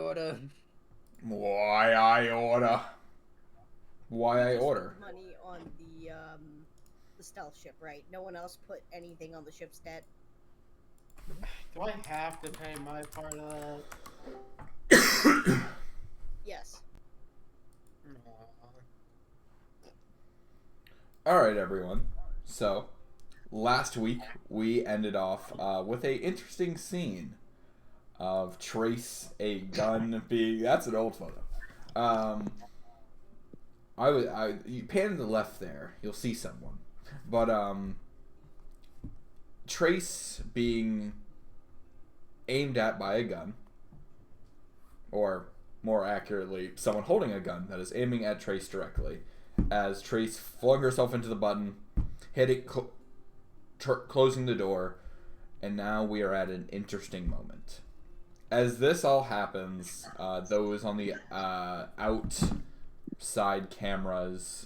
order. Why I order? Why I Just order? spent money on the stealth ship, right? No one else put anything on the ship's debt. Do I have to pay my part of that? Yes. Alright, everyone. So, last week we ended off with a interesting scene of Trace, a gun being... That's an old photo. You pan to the left there, you'll see someone. But, Trace being aimed at by a gun, or more accurately, someone holding a gun that is aiming at Trace directly, as Trace flung herself into the button, hit it, closing the door, and now we are at an interesting moment. As this all happens, those on the outside cameras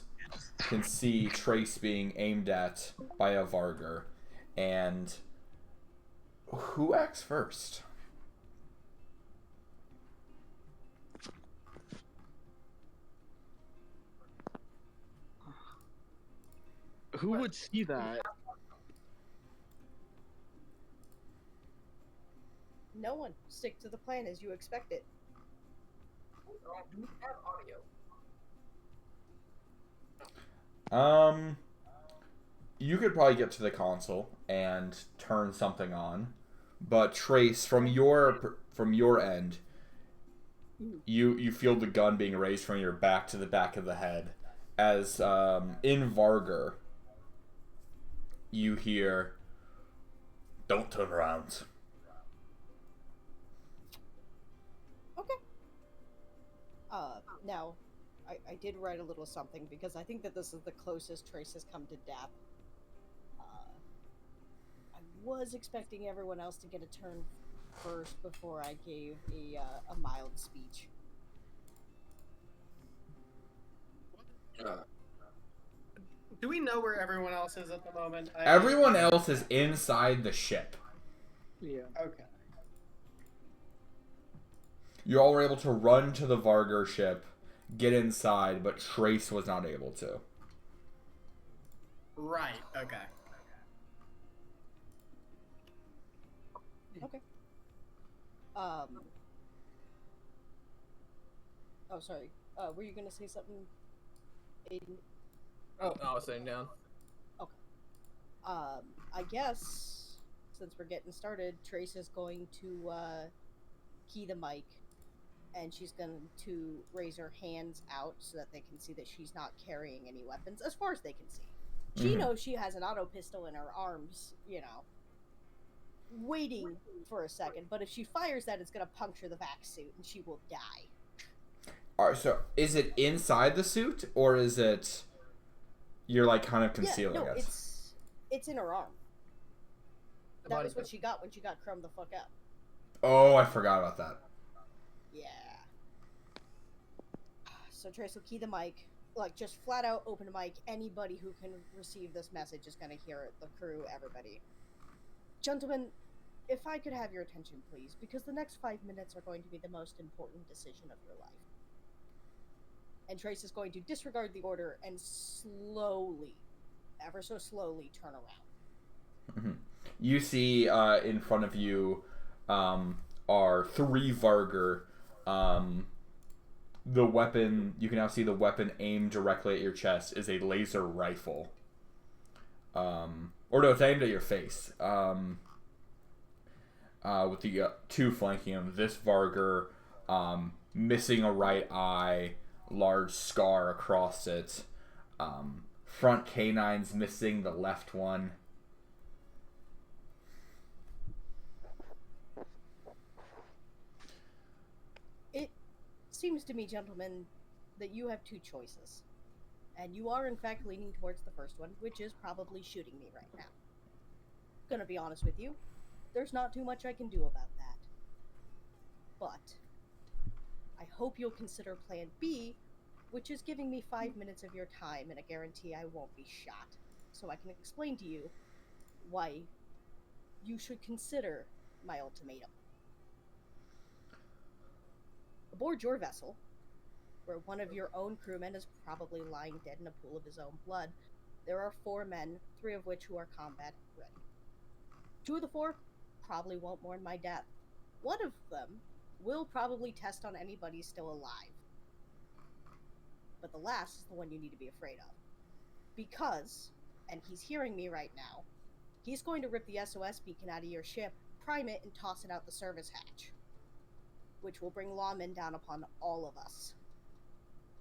can see Trace being aimed at by a Vargur. And who acts first? Who would see that? No one. Stick to the plan as you expect it. Do we have audio? You could probably get to the console and turn something on, but Trace, from your end, you feel the gun being raised from your back to the back of the head, as in Vargur, you hear, "Don't turn around." Okay. Now, I did write a little something because I think that this is the closest Trace has come to death. I was expecting everyone else to get a turn first before I gave a mild speech. Do we know where everyone else is at the moment? Everyone else is inside the ship. Yeah. Okay. You all were able to run to the Vargur ship, get inside, but Trace was not able to. Right. Okay. Okay. Oh, sorry. Were you gonna say something, Aiden? Oh, no, I was sitting down. Okay. I guess since we're getting started, Trace is going to key the mic, and she's going to raise her hands out so that they can see that she's not carrying any weapons, as far as they can see. She knows she has an auto pistol in her arms, waiting for a second, but if she fires that, it's going to puncture the vac suit, and she will die. Alright, so is it inside the suit, or is it you're like kind of concealing no, it? it's in her arm. The That body was what she got when she got crumbed the fuck out. Oh, I forgot about that. Yeah. So Trace will key the mic, like just flat out open the mic. Anybody who can receive this message is gonna hear it. The crew, everybody. Gentlemen, if I could have your attention, please, because the next 5 minutes are going to be the most important decision of your life. And Trace is going to disregard the order and slowly, ever so slowly, turn around. You see in front of you are 3 Vargur. The weapon, you can now see the weapon aimed directly at your chest is a laser rifle. Or no, it's aimed at your face. With the 2 flanking him. This Vargur missing a right eye, large scar across it. Front canines missing the left one. It seems to me, gentlemen, that you have 2 choices. And you are, in fact, leaning towards the first one, which is probably shooting me right now. Gonna be honest with you, there's not too much I can do about that. But I hope you'll consider Plan B, which is giving me 5 minutes of your time and a guarantee I won't be shot, so I can explain to you why you should consider my ultimatum. Aboard your vessel, where one of your own crewmen is probably lying dead in a pool of his own blood, there are 4 men, 3 of which who are combat ready. 2 of the 4 probably won't mourn my death. 1 of them will probably test on anybody still alive. But the last is the one you need to be afraid of. Because, and he's hearing me right now, he's going to rip the SOS beacon out of your ship, prime it, and toss it out the service hatch, which will bring lawmen down upon all of us.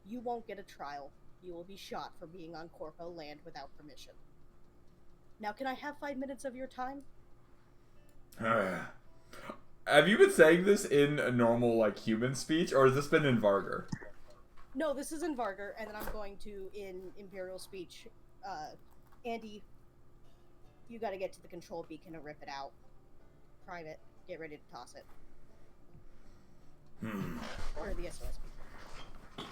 You won't get a trial. You will be shot for being on Corpo land without permission. Now, can I have 5 minutes of your time? Have you been saying this in a normal, like, human speech, or has this been in Vargar? No, this is in Vargar, and then I'm going to, in Imperial speech, Andy, you gotta get to the control beacon and rip it out. Prime it. Get ready to toss it. Or the SOS beacon.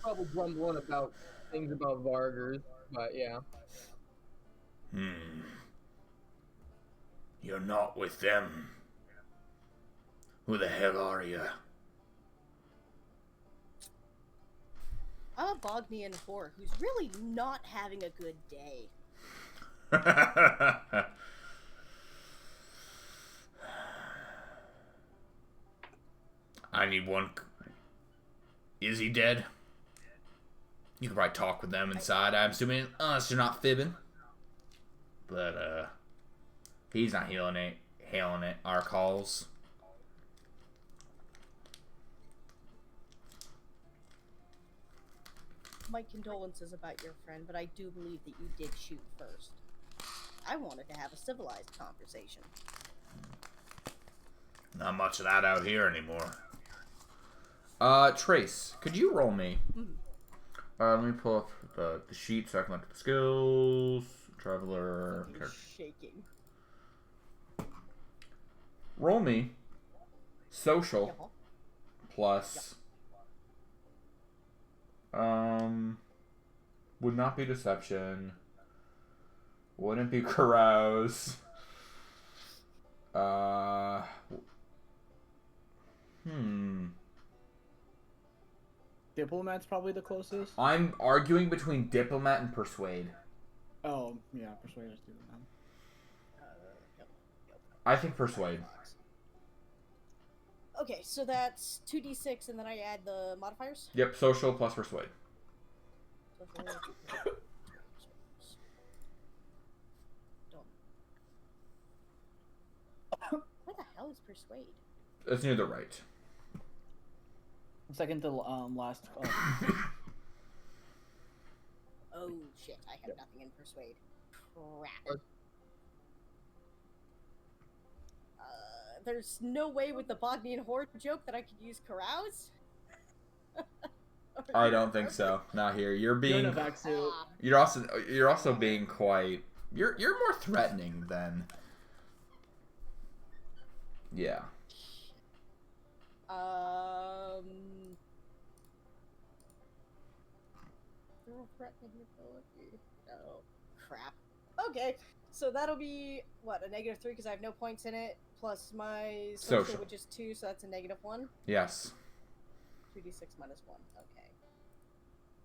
Probably grumbling about things about Vargars, but yeah. You're not with them. Who the hell are you? I'm a Bognian whore who's really not having a good day. I need one. Is he dead? You can probably talk with them inside, I'm assuming. Unless you're not fibbing. But, he's not hailing it, our calls. My condolences about your friend, but I do believe that you did shoot first. I wanted to have a civilized conversation. Not much of that out here anymore. Trace, could you roll me? Let me pull up the sheet so I can look at the skills. Traveler. I'm shaking. Roll me. Social. Yeah. Plus. Would not be deception. Wouldn't be carouse. Diplomat's probably the closest. I'm arguing between diplomat and persuade. Oh, yeah, persuade us to do that. Yep. I think persuade. Okay, so that's 2d6, and then I add the modifiers? Yep, social plus persuade. Where the hell is persuade? It's near the right. Second to last. Oh shit, I have nothing in persuade. Crap. There's no way with the Bognian horde joke that I could use carouse? I don't think so. Not here. You're being. You're in a back suit. You're also being quite. You're more threatening than. Yeah. Threatening ability. Oh, crap. Okay, so that'll be, what, a -3 because I have no points in it, plus my social, which is 2, so that's a -1? Yes. 2d6 minus 1, okay.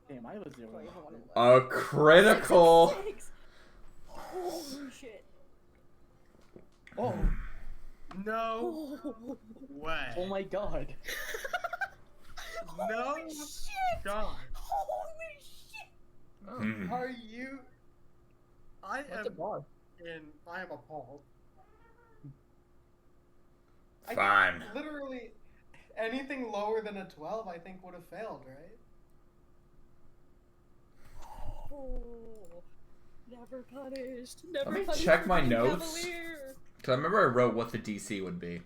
Damn, I was 0. So I have one A critical. 6. Holy shit. Oh. No Oh, way. Oh my god. No shit! God. Holy shit! Hmm. Are you? I What's a am bar? I am appalled. I Fine. literally, anything lower than a 12, I think would have failed, right? Oh, never punished. Never Let me punished check for my being notes. cavalier. Because I remember I wrote what the DC would be.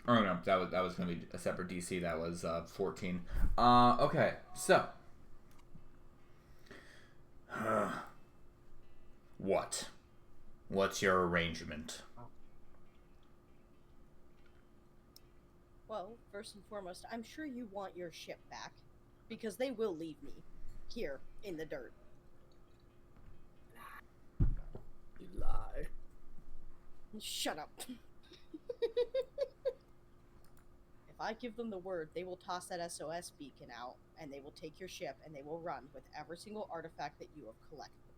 Oh no, that was gonna be a separate DC. That was 14. Okay, so what's your arrangement? Well, first and foremost, I'm sure you want your ship back, because they will leave me here in the dirt. You lie. Shut up. If I give them the word, they will toss that SOS beacon out, and they will take your ship, and they will run with every single artifact that you have collected.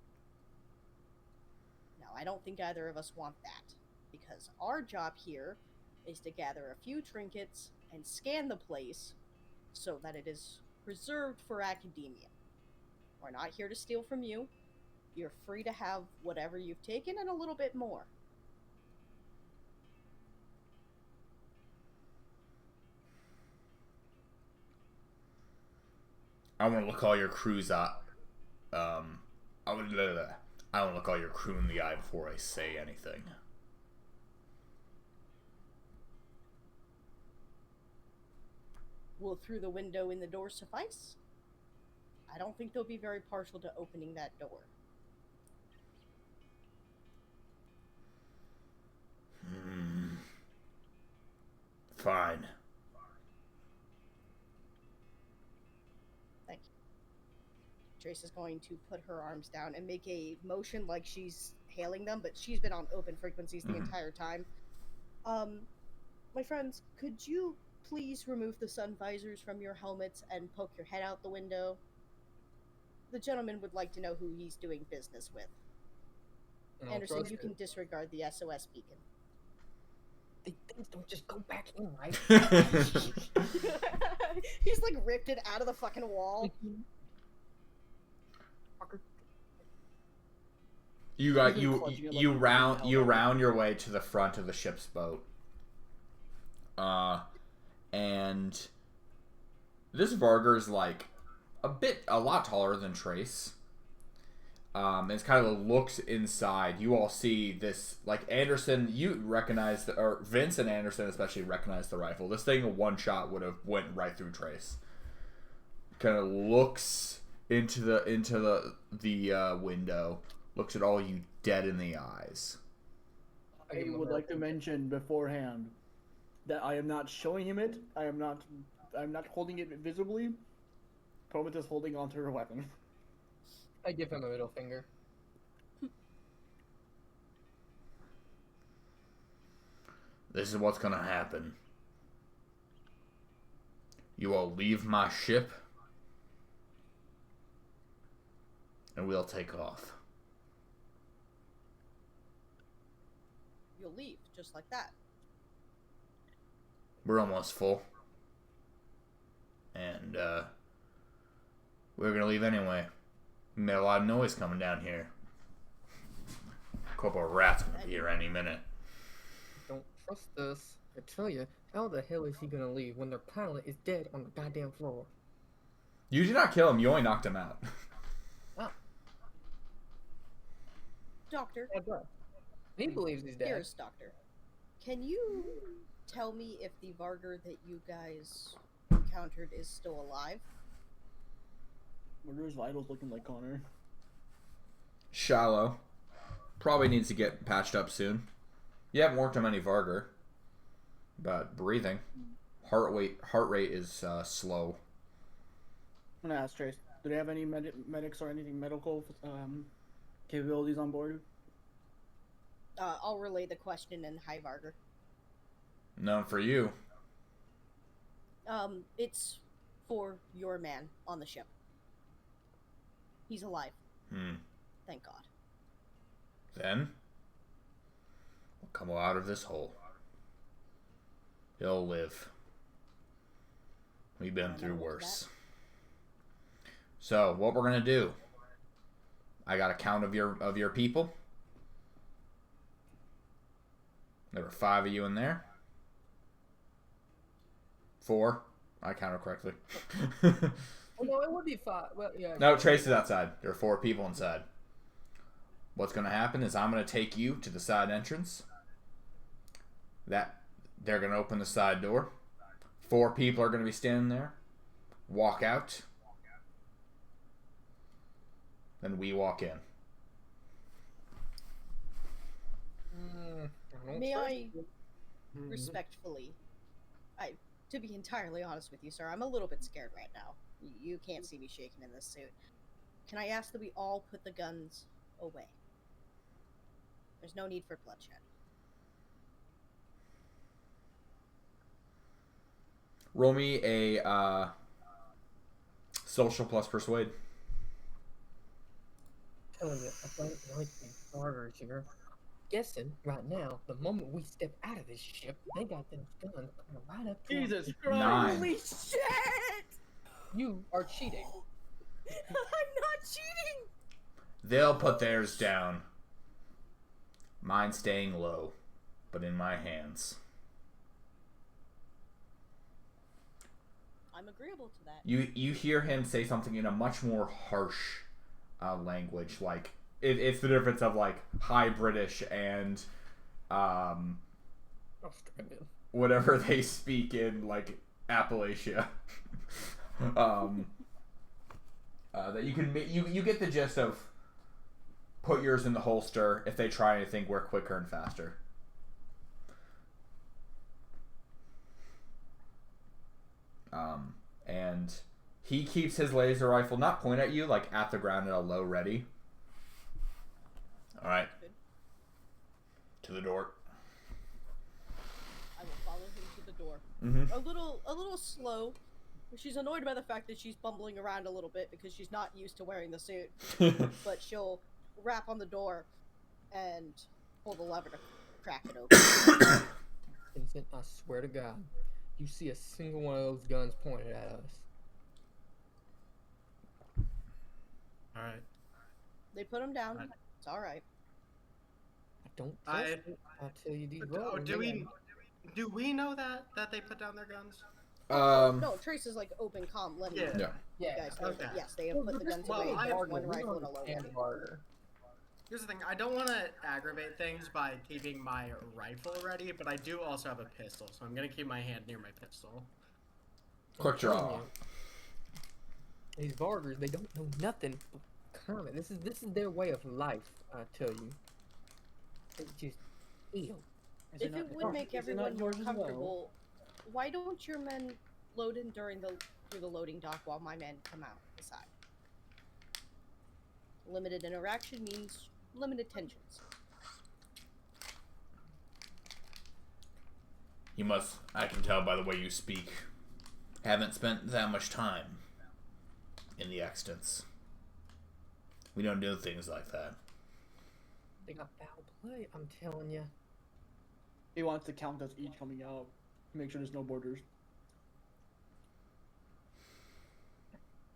Now, I don't think either of us want that, because our job here is to gather a few trinkets and scan the place so that it is reserved for academia. We're not here to steal from you. You're free to have whatever you've taken and a little bit more. I want to look all your crews up. I want to look all your crew in the eye before I say anything. Will through the window in the door suffice? I don't think they'll be very partial to opening that door. Fine. Thank you. Trace is going to put her arms down and make a motion like she's hailing them, but she's been on open frequencies the entire time. My friends, could you please remove the sun visors from your helmets and poke your head out the window? The gentleman would like to know who he's doing business with. And I'll Anderson, trust you it. can disregard the SOS beacon. The things don't just go back in, right? He's like ripped it out of the fucking wall. Fucker. You round your way to the front of the ship's boat. And this Varger's like a lot taller than Trace. It's kind of looks inside. You all see this, like Anderson, you recognize, or Vince and Anderson especially recognize the rifle. This thing, one shot would have went right through Trace. Kind of looks into the window, looks at all you dead in the eyes. I would like to mention beforehand that I am not showing him it. I'm not holding it visibly. Prometheus holding onto her weapon. I give him a middle finger. This is what's gonna happen. You all leave my ship, and we'll take off. You'll leave, just like that. We're almost full. And, we're gonna leave anyway. We made a lot of noise coming down here. Corporal Rat's gonna be here any minute. Don't trust us. I tell you, how the hell is he gonna leave when their pilot is dead on the goddamn floor? You did not kill him, you only knocked him out. Doctor, He believes he's dead. here's Doctor. Can you tell me if the Varger that you guys encountered is still alive? What are his vitals looking like, Connor? Shallow. Probably needs to get patched up soon. You haven't worked on any Varger. But breathing. Heart rate is slow. I'm gonna ask Trace. Do they have any medics or anything medical capabilities on board? I'll relay the question in High Varger. None for you. It's for your man on the ship. He's alive. Thank God. Then we'll come out of this hole. He'll live. We've been through worse. So what we're gonna do? I got a count of your people. There were 5 of you in there. 4. I counted correctly. Oh, no, it would be 5. Well, yeah. No, Trace is outside. There are 4 people inside. What's going to happen is I'm going to take you to the side entrance. They're going to open the side door. 4 people are going to be standing there. Walk out. Then we walk in. May I respectfully, to be entirely honest with you, sir, I'm a little bit scared right now. You can't see me shaking in this suit. Can I ask that we all put the guns away? There's no need for bloodshed. Roll me a social plus persuade. Telling you, I don't like these barters here. Guessing right now, the moment we step out of this ship, they got them guns coming right up to us. Jesus Christ! 9. Holy shit! You are cheating. I'm not cheating! They'll put theirs down. Mine staying low, but in my hands. I'm agreeable to that. You hear him say something in a much more harsh language, like it's the difference of like High British and Australian. whatever they speak in like Appalachia. That you can you get the gist of put yours in the holster. If they try anything, we're quicker and faster. And he keeps his laser rifle not point at you, like at the ground at a low ready. All right. Good. To the door. I will follow him to the door. Mm-hmm. A little slow. She's annoyed by the fact that she's bumbling around a little bit because she's not used to wearing the suit. But she'll rap on the door and pull the lever to crack it open. Vincent, I swear to God, you see a single one of those guns pointed at us. Alright. They put him down. It's alright. I don't trust it. I'll tell you these Oh, roads, do we know that they put down their guns? No, Trace is like open comm, letting Yeah. you Yeah. guys know that Okay. yes, they have put the guns well, away. I- There's one rifle and a low and gun. barter. Here's the thing, I don't want to aggravate things by keeping my rifle ready, but I do also have a pistol, so I'm going to keep my hand near my pistol. Quick I'm telling draw. you, these barters, they don't know nothing but Kermit. This is their way of life, I tell you. It's just ill. If it would make everyone more comfortable, why don't your men load in through the loading dock while my men come out the side? Limited interaction means limited tensions. You must, I can tell by the way you speak, haven't spent that much time in the extents. We don't do things like that. They got foul play, I'm telling you. He wants to count us each coming out to make sure there's no borders.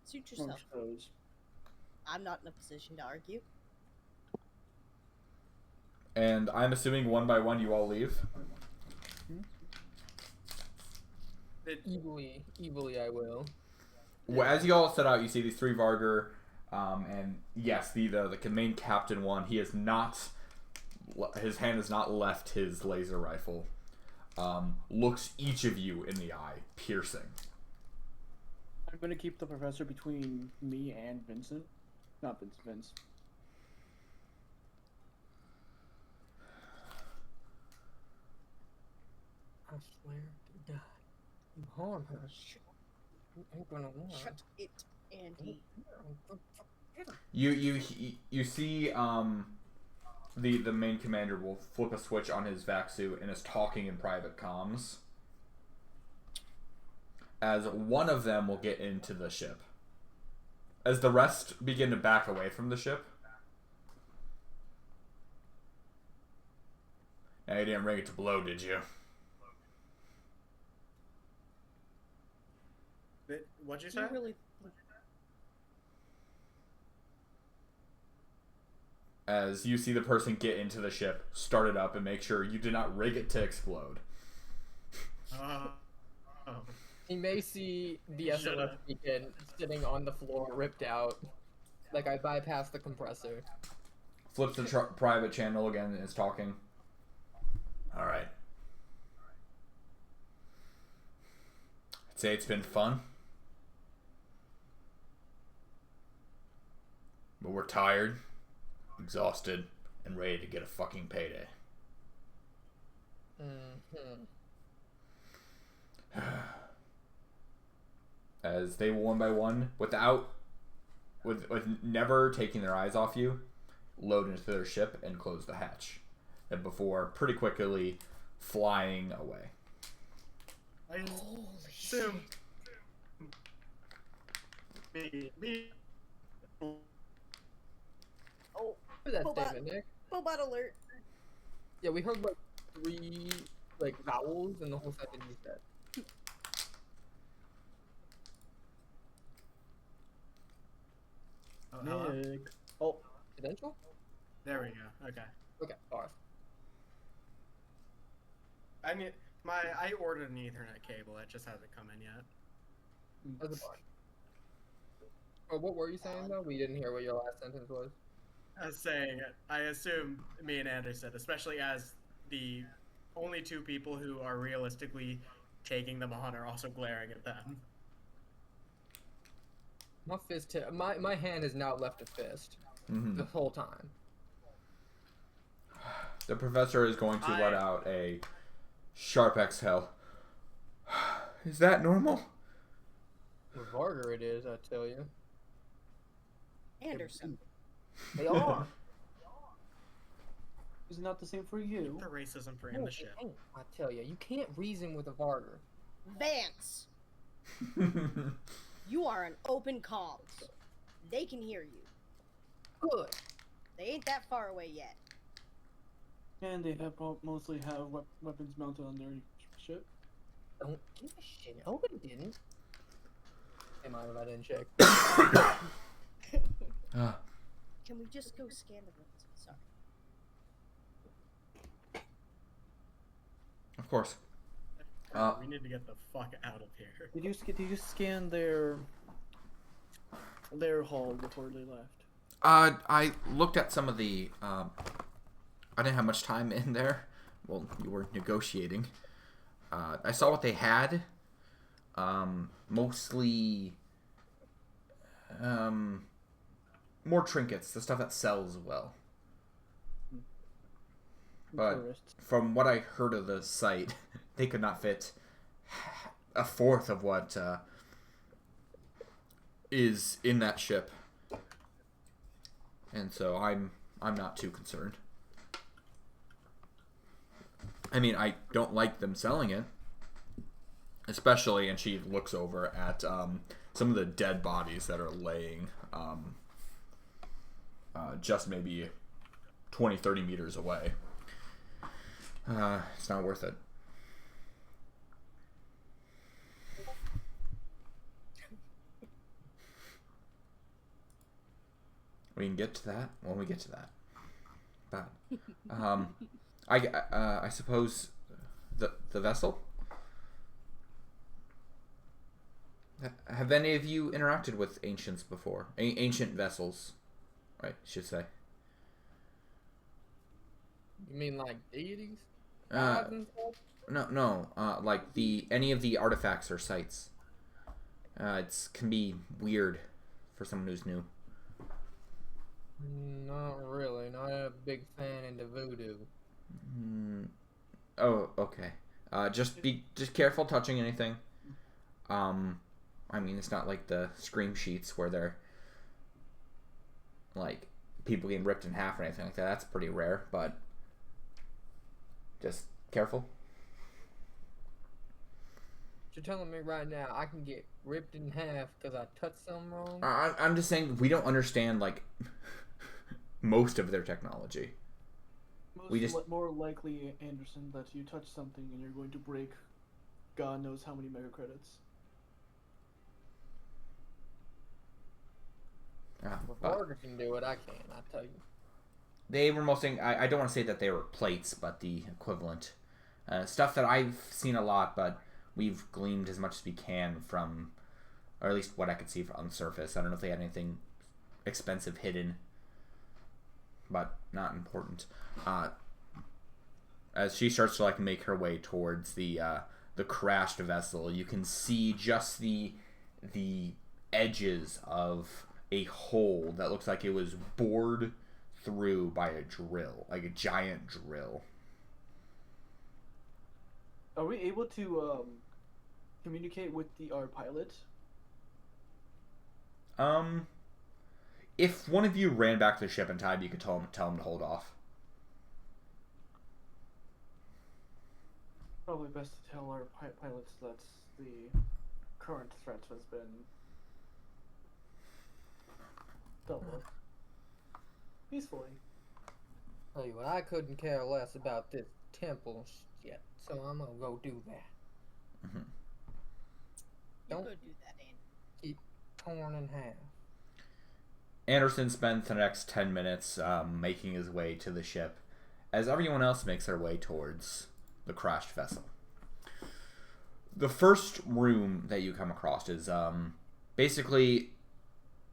Suit Or yourself. shows. I'm not in a position to argue. And I'm assuming one by one you all leave. Evilly I will. Well, as you all set out, you see these 3 Vargur, and yes, the main captain one. He is not. His hand has not left his laser rifle. Looks each of you in the eye, piercing. I'm gonna keep the professor between me and Vincent. Not Vince. I swear to God, you harm her. You ain't gonna want. Shut it, Andy. You see the main commander will flip a switch on his vac suit and is talking in private comms. As one of them will get into the ship. As the rest begin to back away from the ship. Now you didn't ring it to blow, did you? What'd you Do say? you really As you see the person get into the ship, start it up, and make sure you did not rig it to explode. Oh. He may see the SLS Should've. beacon sitting on the floor, ripped out. Like I bypassed the compressor. Flips the private channel again and is talking. Alright. I'd say it's been fun. But we're tired, exhausted, and ready to get a fucking payday. Mm-hmm. As they one by one, with never taking their eyes off you, load into their ship and close the hatch. And before pretty quickly flying away. I Holy shit. assume. Me. Oh, Heard that Robot. statement, Nick. Bobot alert. Yeah, we heard like 3 like vowels in the whole sentence you said. Oh, hello? Nick. Oh, Credential? There we go. Okay. Okay, bars. I ordered an Ethernet cable. It just hasn't come in yet. That's a bar. Oh, what were you saying though? We didn't hear what your last sentence was. I was saying, I assume me and Anderson, especially as the only 2 people who are realistically taking them on, are also glaring at them. My fist my hand has now left a fist Mhm. the whole time. The professor is going to let out a sharp exhale. Is that normal? With Varger it is, I tell you. Anderson. They are. is it not the same for you? The racism for in No, the it ship. ain't, I tell you. You can't reason with a Varger. Vance. You are on open comms. They can hear you. Good. They ain't that far away yet. And they have mostly have weapons mounted on their ship. Don't give a shit. Nobody didn't. Hey, mind if I didn't check? Ah, Can we just go scan the rooms? Sorry. of course. We need to get the fuck out of here. Did you scan their hull before they left? I looked at some of the. I didn't have much time in there. Well, you were negotiating. I saw what they had. Mostly. More trinkets, the stuff that sells well. But Tourists. from what I heard of the site, they could not fit a fourth of what is in that ship, and so I'm not too concerned. I mean, I don't like them selling it, especially. And she looks over at some of the dead bodies that are laying just maybe 20, 30 meters away. It's not worth it. We can get to that when we get to that. But I suppose the vessel. Have any of you interacted with ancients before? Ancient vessels, right? I should say. You mean like deities? Uh, Gods and stuff? no. Like any of the artifacts or sites. It's can be weird for someone who's new. Not really. Not a big fan into voodoo. Oh, okay. Just careful touching anything. I mean, it's not like the Scream sheets where they're like people getting ripped in half or anything like that. That's pretty rare, but just careful. You're telling me right now I can get ripped in half because I touched something wrong? I'm just saying we don't understand like most of their technology. More likely, Anderson, that you touch something and you're going to break God knows how many mega credits. If Varger can do it, I can, I tell you. They were mostly, I don't want to say that they were plates, but the equivalent. Stuff that I've seen a lot, but we've gleaned as much as we can from, or at least what I could see on the surface. I don't know if they had anything expensive hidden, but not important. As she starts to like make her way towards the crashed vessel, you can see just the edges of a hole that looks like it was bored through by a drill, like a giant drill. Are we able to communicate with our pilot? If one of you ran back to the ship in time, you could tell him to hold off. Probably best to tell our pilots that the current threat has been dealt with peacefully. Tell you what, I couldn't care less about this temple yet, so I'm gonna go do that. You Don't- go do that, Andy. Torn in half. Anderson spends the next 10 minutes making his way to the ship, as everyone else makes their way towards the crashed vessel. The first room that you come across is basically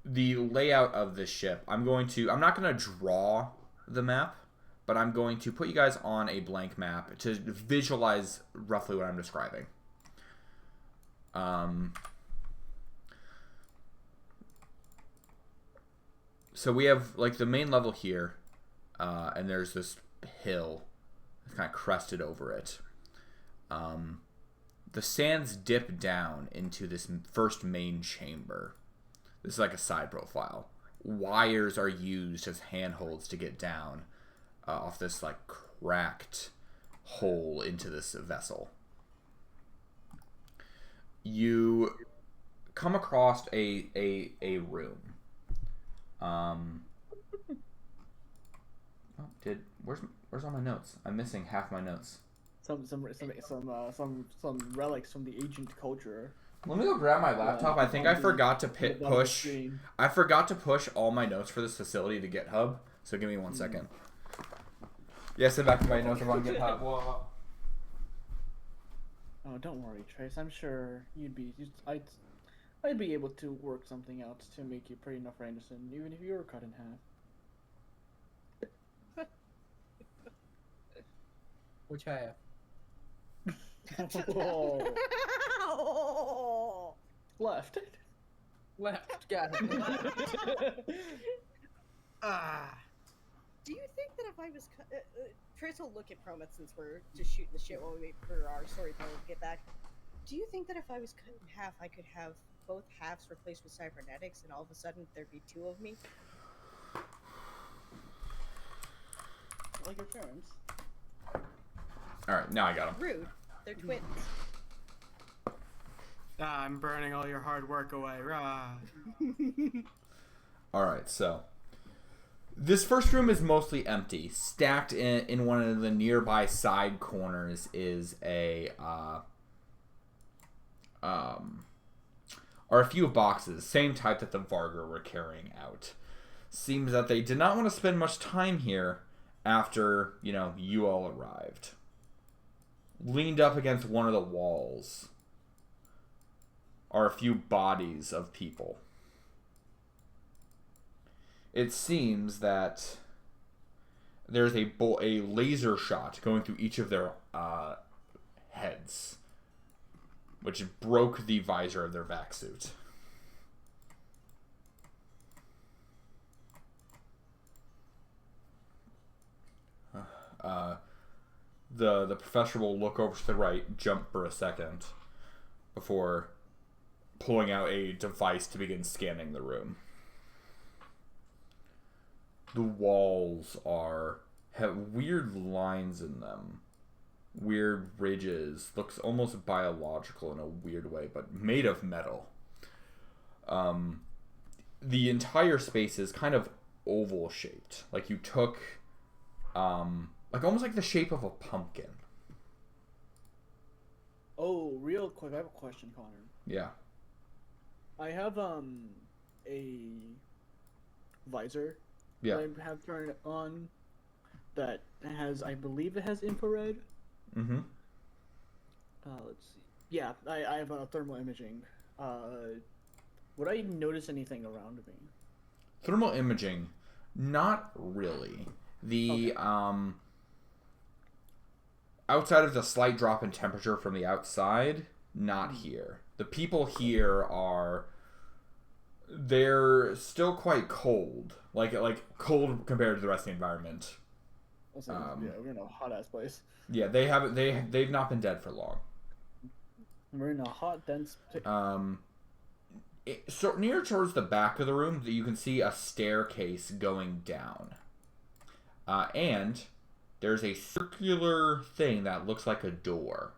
the layout of this ship. I'm not going to draw the map, but I'm going to put you guys on a blank map to visualize roughly what I'm describing. So we have like the main level here, and there's this hill that's kind of crested over it. The sands dip down into this first main chamber. This is like a side profile. Wires are used as handholds to get down off this like cracked hole into this vessel. You come across a room. Where's all my notes? I'm missing half my notes. Some relics from the ancient culture. Let me go grab my laptop. I think I forgot to push. I forgot to push all my notes for this facility to GitHub. So give me 1 second. Yeah, send back to my notes on GitHub. Whoa. Oh, don't worry, Trace. I'm sure I'd be able to work something out to make you pretty enough for Anderson, even if you were cut in half. Which half? Whoa. Oh. Left. Left. Got it. Do you think that if I was Trace will look at Promet since we're just shooting the shit while we wait for our storyteller to get back. Do you think that if I was cut in half, I could have both halves replaced with cybernetics, and all of a sudden there'd be two of me? Like your parents. Alright, now I got them. Rude. They're twins. I'm burning all your hard work away. Rah. Alright, so this first room is mostly empty. Stacked in one of the nearby side corners is are a few boxes, same type that the Vargar were carrying out. Seems that they did not want to spend much time here after, you all arrived. Leaned up against one of the walls are a few bodies of people. It seems that there's a laser shot going through each of their heads, which broke the visor of their vac suit. The professor will look over to the right, jump for a second, before pulling out a device to begin scanning the room. The walls have weird lines in them. Weird ridges. Looks almost biological in a weird way, but made of metal. The entire space is kind of oval shaped. Like you took, almost like the shape of a pumpkin. Oh, real quick, I have a question, Connor. Yeah. I have a visor Yeah. that I have turned on that has, I believe it has infrared. Mm-hmm. Let's see. Yeah, I have thermal imaging. Would I notice anything around me? Thermal imaging, not really. The outside of the slight drop in temperature from the outside, not here. The people here they're still quite cold, like cold compared to the rest of the environment. Yeah, we're in a hot ass place. Yeah, they've not been dead for long. We're in a hot, dense. So near towards the back of the room, you can see a staircase going down, and there's a circular thing that looks like a door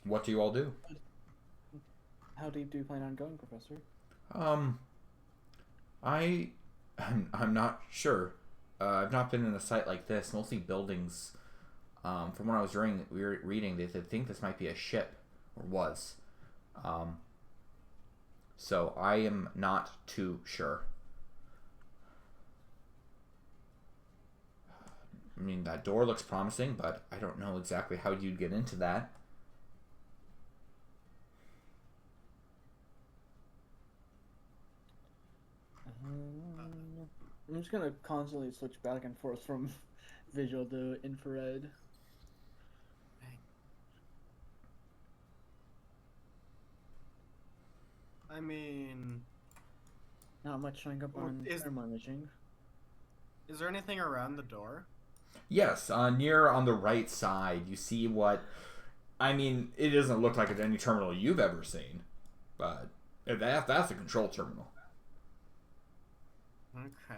What do you all do? How deep do you plan on going, Professor? I'm not sure. I've not been in a site like this. Mostly buildings. From what I was reading, they think this might be a ship, or was. So I am not too sure. I mean, that door looks promising, but I don't know exactly how you'd get into that. I'm just gonna constantly switch back and forth from visual to infrared. I mean, Not much showing up on thermal imaging. is there anything around the door? Yes, near on the right side, you see what... I mean, it doesn't look like it's any terminal you've ever seen, but that's a control terminal. Okay.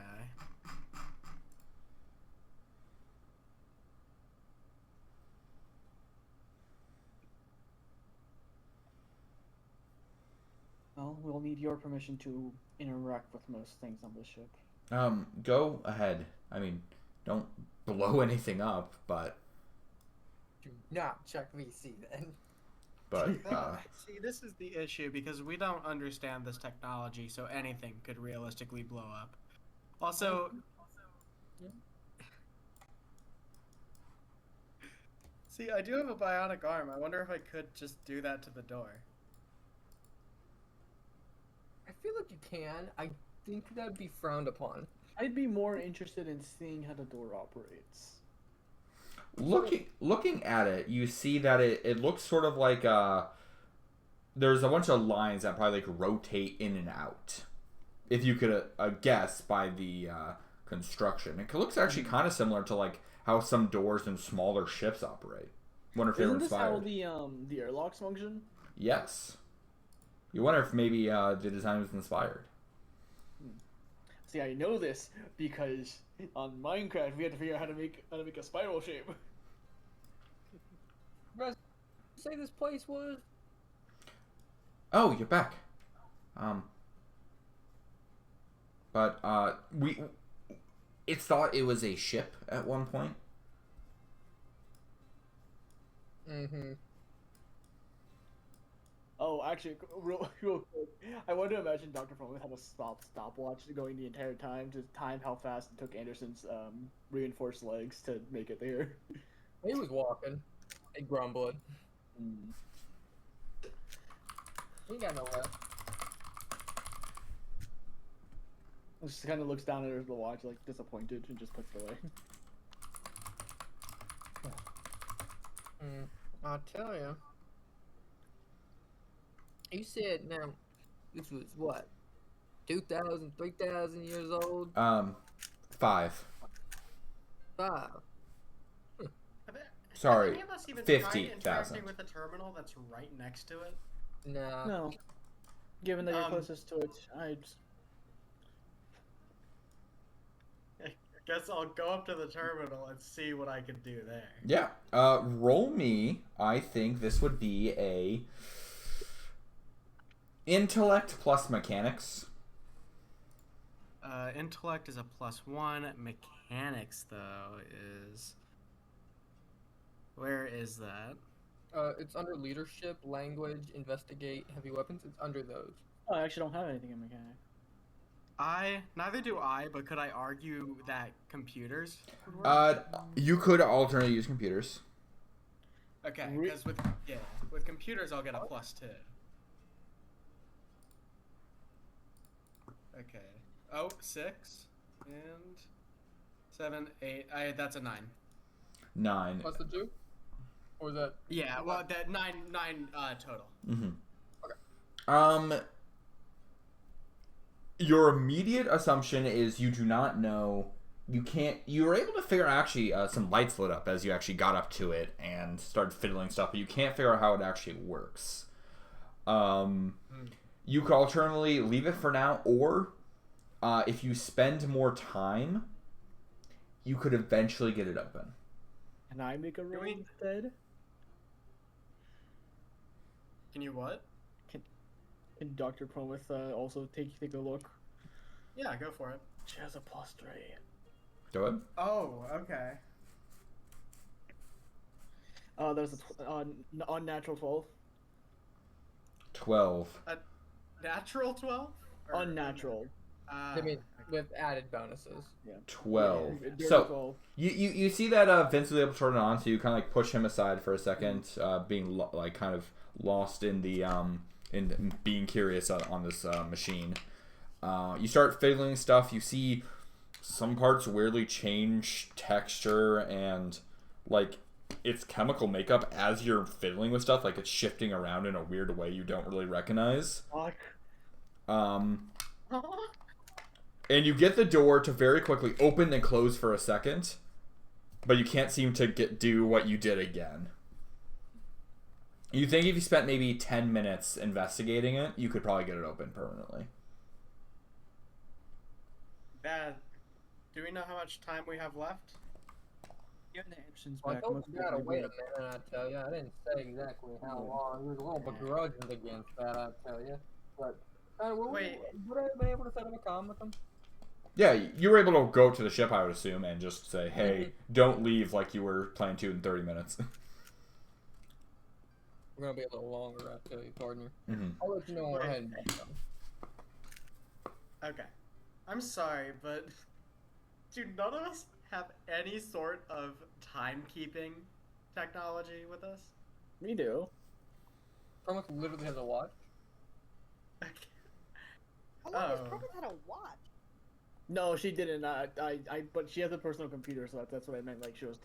Well, we'll need your permission to interact with most things on the ship. Go ahead. I mean, don't blow anything up, but... Do not check VC then. But, See, this is the issue because we don't understand this technology, so anything could realistically blow up. Also, see, I do have a bionic arm. I wonder if I could just do that to the door. I feel like you can. I think that'd be frowned upon. I'd be more interested in seeing how the door operates. looking at it, you see that it looks sort of like there's a bunch of lines that probably like rotate in and out. If you could guess by the construction, it looks actually kind of similar to like how some doors in smaller ships operate. Wonder if they were Isn't this how inspired. the airlocks function? Yes. You wonder if maybe the design was inspired. See, I know this because on Minecraft we had to figure out how to make a spiral shape. Say this place was. Oh, you're back. But it's thought it was a ship at one point. Mm-hmm. Oh, actually, real quick, I want to imagine Dr. Froman had a stopwatch going the entire time to time how fast it took Anderson's reinforced legs to make it there. He was walking. He grumbled. He got nowhere. Just kind of looks down at the watch, like disappointed, and just puts it away. I'll tell you. You said now, this was what, 2,000, 3,000 years old? 5. 5. Sorry, Have any of us even 50,000. tried interacting with the terminal that's right next to it? No. No. Given that you're closest to it, I'd... I guess I'll go up to the terminal and see what I can do there. Yeah. Roll me. I think this would be a intellect plus mechanics. Intellect is a +1. Mechanics, though, is... Where is that? It's under leadership, language, investigate, heavy weapons. It's under those. Oh, I actually don't have anything in mechanics. Neither do I, but could I argue that computers would work? You could alternately use computers. Okay, because with computers I'll get a +2. Okay. Oh, 6 and 7, 8. That's a 9. 9. Plus the 2? Or is that? Yeah, well, that 9 total. Mm-hmm. Your immediate assumption is you do not know. You were able to figure out actually some lights lit up as you actually got up to it and started fiddling stuff, but you can't figure out how it actually works. You could alternatively leave it for now, or if you spend more time, you could eventually get it open. Can I make a roll we- instead? Can you what? Can Dr. Prometh also take a look? Yeah, go for it. She has a +3. Go ahead. Oh, okay. There's a unnatural 12. 12. Natural 12? Unnatural. I mean, with added bonuses. 12. Dirty So 12. you see that Vince was able to turn it on, so you kind of like push him aside for a second, being like kind of lost in the in being curious on this machine. You start fiddling stuff. You see some parts weirdly change texture and like its chemical makeup as you're fiddling with stuff. Like it's shifting around in a weird way you don't really recognize. Fuck. And you get the door to very quickly open and close for a second, but you can't seem to do what you did again. You think if you spent maybe 10 minutes investigating it, you could probably get it open permanently. Do we know how much time we have left? Getting the Andersons Well, I back told must you be gotta pretty wait a good. minute, I tell you. I didn't say exactly how long. He was a little begrudging against that, I tell you. But, Wait. would I have been able to set up a comm with him? Yeah, you were able to go to the ship, I would assume, and just say, hey, don't leave like you were planning to in 30 minutes. We're gonna be a little longer, I tell you, partner. Mm-hmm. I'll let you know when we're heading back. Okay. I'm sorry, but do none of us have any sort of timekeeping technology with us? Me do. Promise literally has a watch. How long has Oh. Prometh had a watch? No, she didn't. But she has a personal computer, so that's what I meant. Like she was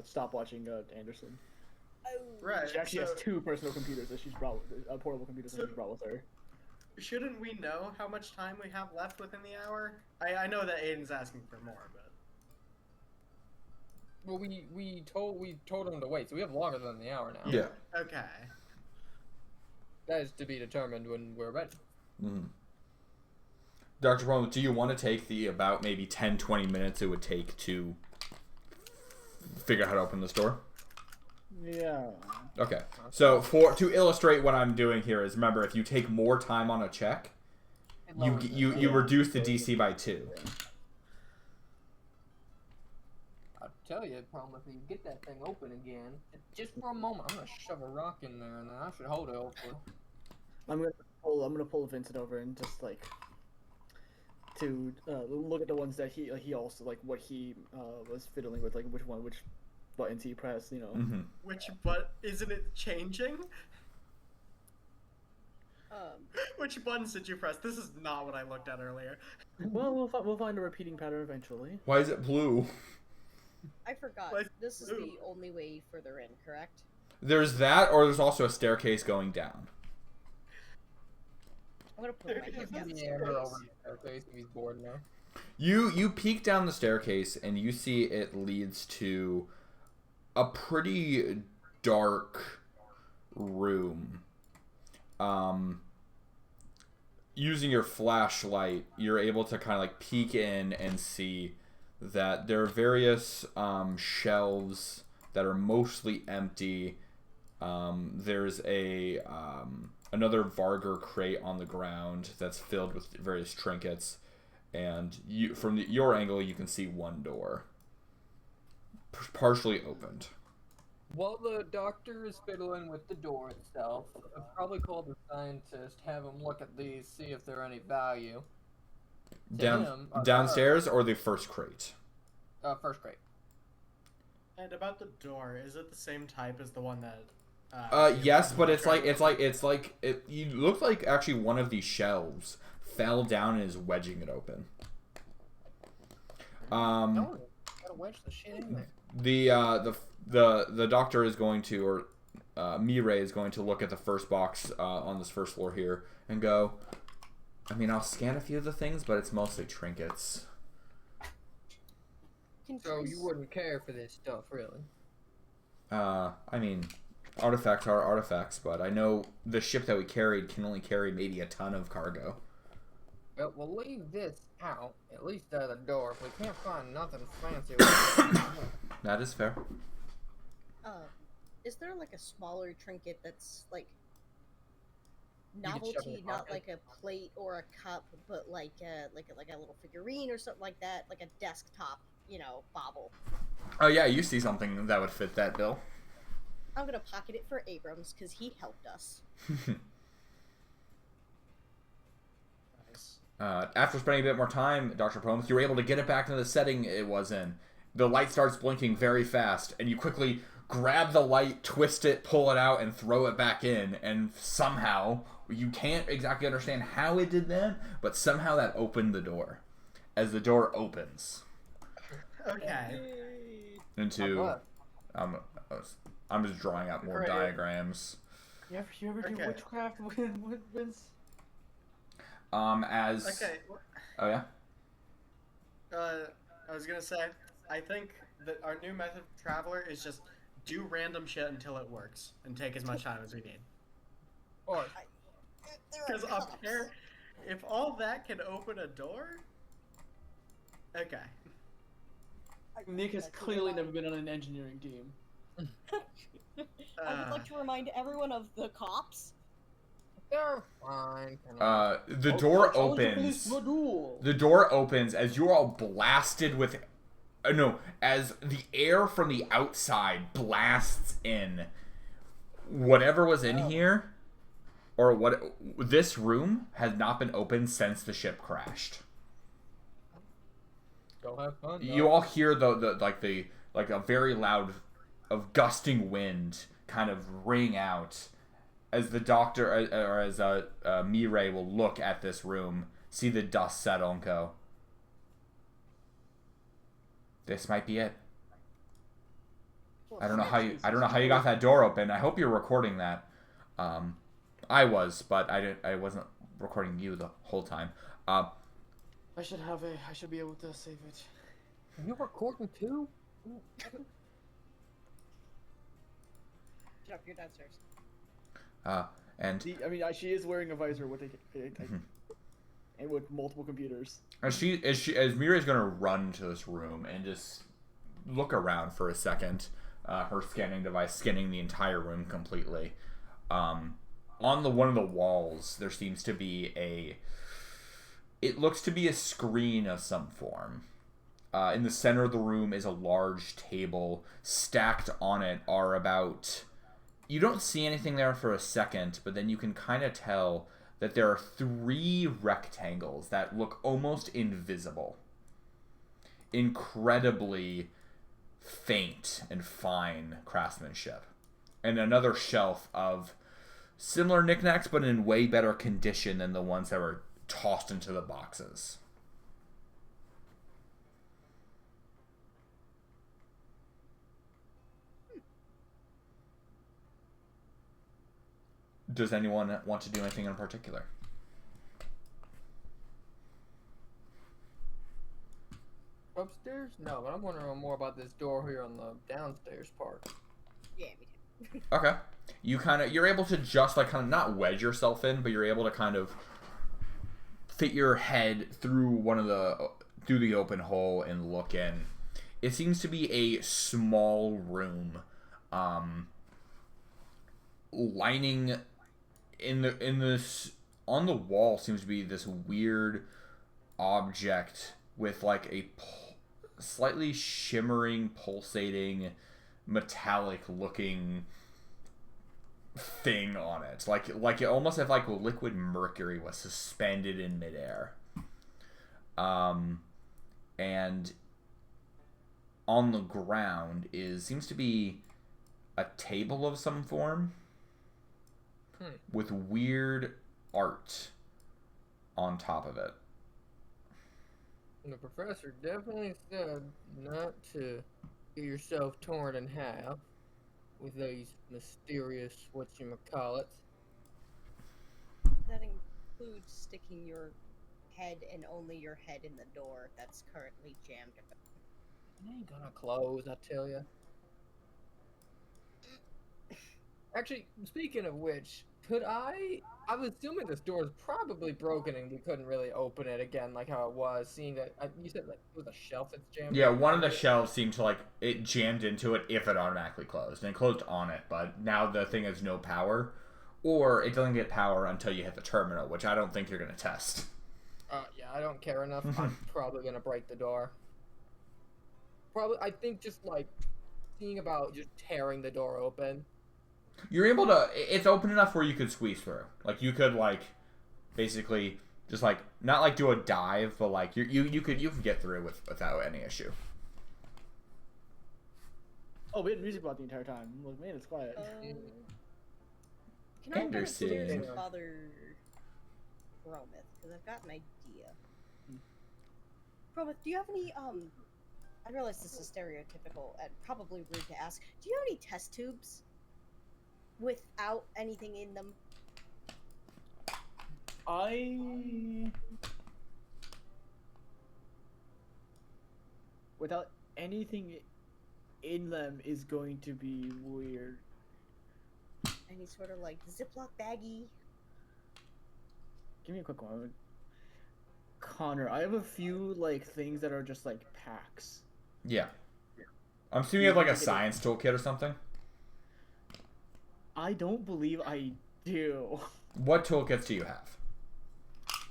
stop watching Anderson. Oh. Right. She actually so has 2 personal computers that she's brought, portable computers that So- she's brought with her. Shouldn't we know how much time we have left within the hour? I know that Aiden's asking for more, but Well, we told him to wait, so we have longer than the hour now. Yeah. okay. That is to be determined when we're ready. Mm-hmm. Dr. Brown, do you want to take the about maybe 10-20 minutes it would take to figure out how to open this door? Yeah. Okay. So to illustrate what I'm doing here is, remember, if you take more time on a check, you reduce the DC by 2. I'll tell you, Promise, if you get that thing open again, just for a moment, I'm gonna shove a rock in there, and then I should hold it hopefully. I'm gonna pull Vincent over and just like to look at the ones that he also like what he was fiddling with, like which buttons he pressed, you know. Mm-hmm. But isn't it changing? Um, Which buttons did you press? This is not what I looked at earlier. Well, we'll find a repeating pattern eventually. Why is it blue? I forgot. Like, This is ooh. the only way further in, correct? There's that, or there's also a staircase going down. I'm gonna put my hand down the Yeah, we're over stairs. the staircase if he's bored now. You peek down the staircase and you see it leads to a pretty dark room. Using your flashlight, you're able to kind of like peek in and see that there are various shelves that are mostly empty. There's a another Varger crate on the ground that's filled with various trinkets, and from your angle you can see one door partially opened. While the doctor is fiddling with the door itself, I'd probably call the scientist, have him look at these, see if they're any value. To him, or Downstairs or the first crate? her, first crate. And about the door, is it the same type as the one that? Yes, but it's like you look like actually one of these shelves fell down and is wedging it open. No, gotta wedge the shit in there. The doctor is going to, or Mireille is going to look at the first box on this first floor here and go, I mean, I'll scan a few of the things, but it's mostly trinkets. So you wouldn't care for this stuff, really? I mean, artifacts are artifacts, but I know the ship that we carried can only carry maybe a ton of cargo. Well, we'll leave this out, at least at the door. If we can't find nothing fancy, That is fair. Is there like a smaller trinket that's like You could shove in novelty, your not pocket. like a plate or a cup, but like a little figurine or something like that, like a desktop, bauble. Oh yeah, you see something that would fit that bill. I'm gonna pocket it for Abrams because he helped us. Nice. After spending a bit more time, Dr. Promes, you were able to get it back into the setting it was in. The light starts blinking very fast, and you quickly grab the light, twist it, pull it out, and throw it back in, and somehow, you can't exactly understand how it did that, but somehow that opened the door. As the door opens Okay. into... I'm just drawing out more Great. diagrams. You ever do Okay. witchcraft, Vince? As... Okay. Oh yeah? I was gonna say, I think that our new method of Traveler is just do random shit until it works, and take as much time as we need. Or Because up here, if all that can open a door, okay. Nick has clearly never been on an engineering team. I would like to remind everyone of the cops. they're fine. The door opens. The door opens as you're all blasted with... as the air from the outside blasts in. Whatever was in here, or what... This room has not been opened since the ship crashed. Go have fun. You all hear the a very loud, of gusting wind kind of ring out as the doctor, or as Mireille will look at this room, see the dust settle, and go, "This might be it." I don't know how you got that door open. I hope you're recording that. I was, but I wasn't recording you the whole time. I should be able to save it. Are you recording too? Shut up, you're downstairs. And She is wearing a visor with and with multiple computers. as Mireille's gonna run to this room and just look around for a second, her scanning device scanning the entire room completely. On one of the walls, there seems to be it looks to be a screen of some form. In the center of the room is a large table. Stacked on it are about... You don't see anything there for a second, but then you can kind of tell that there are 3 rectangles that look almost invisible. Incredibly faint and fine craftsmanship. And another shelf of similar knickknacks, but in way better condition than the ones that were tossed into the boxes. Does anyone want to do anything in particular? Upstairs? No, but I'm wondering more about this door here on the downstairs part. Yeah, me too. Okay. You're able to just not wedge yourself in, but you're able to kind of fit your head through through the open hole and look in. It seems to be a small room, lining on the wall seems to be this weird object with a slightly shimmering, pulsating, metallic looking thing on it, like it almost as liquid mercury was suspended in midair. And on the ground seems to be a table of some form with weird art on top of it. And the professor definitely said not to get yourself torn in half with these mysterious whatchamacallits. That includes sticking your head and only your head in the door that's currently jammed. It ain't gonna close, I tell ya. Actually, speaking of which, I was assuming this door is probably broken and we couldn't really open it again like how it was, seeing that, you said it was a shelf that's jammed? Yeah, one of the shelves seemed to it jammed into it if it automatically closed, and it closed on it, but now the thing has no power, or it doesn't get power until you hit the terminal, which I don't think you're going to test. Yeah, I don't care enough. I'm probably gonna break the door. Probably, I think just like seeing about just tearing the door open. You're able to. It's open enough where you could squeeze through. Like you could like, basically just like not like do a dive, but like you could get through without any issue. Oh, we had music about the entire time. I'm like, man, it's quiet. Can I go Anderson. upstairs and bother Prometh? Because I've got an idea. Prometh, do you have any, I realize this is stereotypical and probably rude to ask. Do you have any test tubes? Without anything in them? Without anything in them is going to be weird. Any sort of, like, Ziploc baggie? Give me a quick moment. Connor, I have a few, like, things that are just, like, packs. Yeah. I'm assuming you have like a science toolkit or something. I don't believe I do. What toolkits do you have?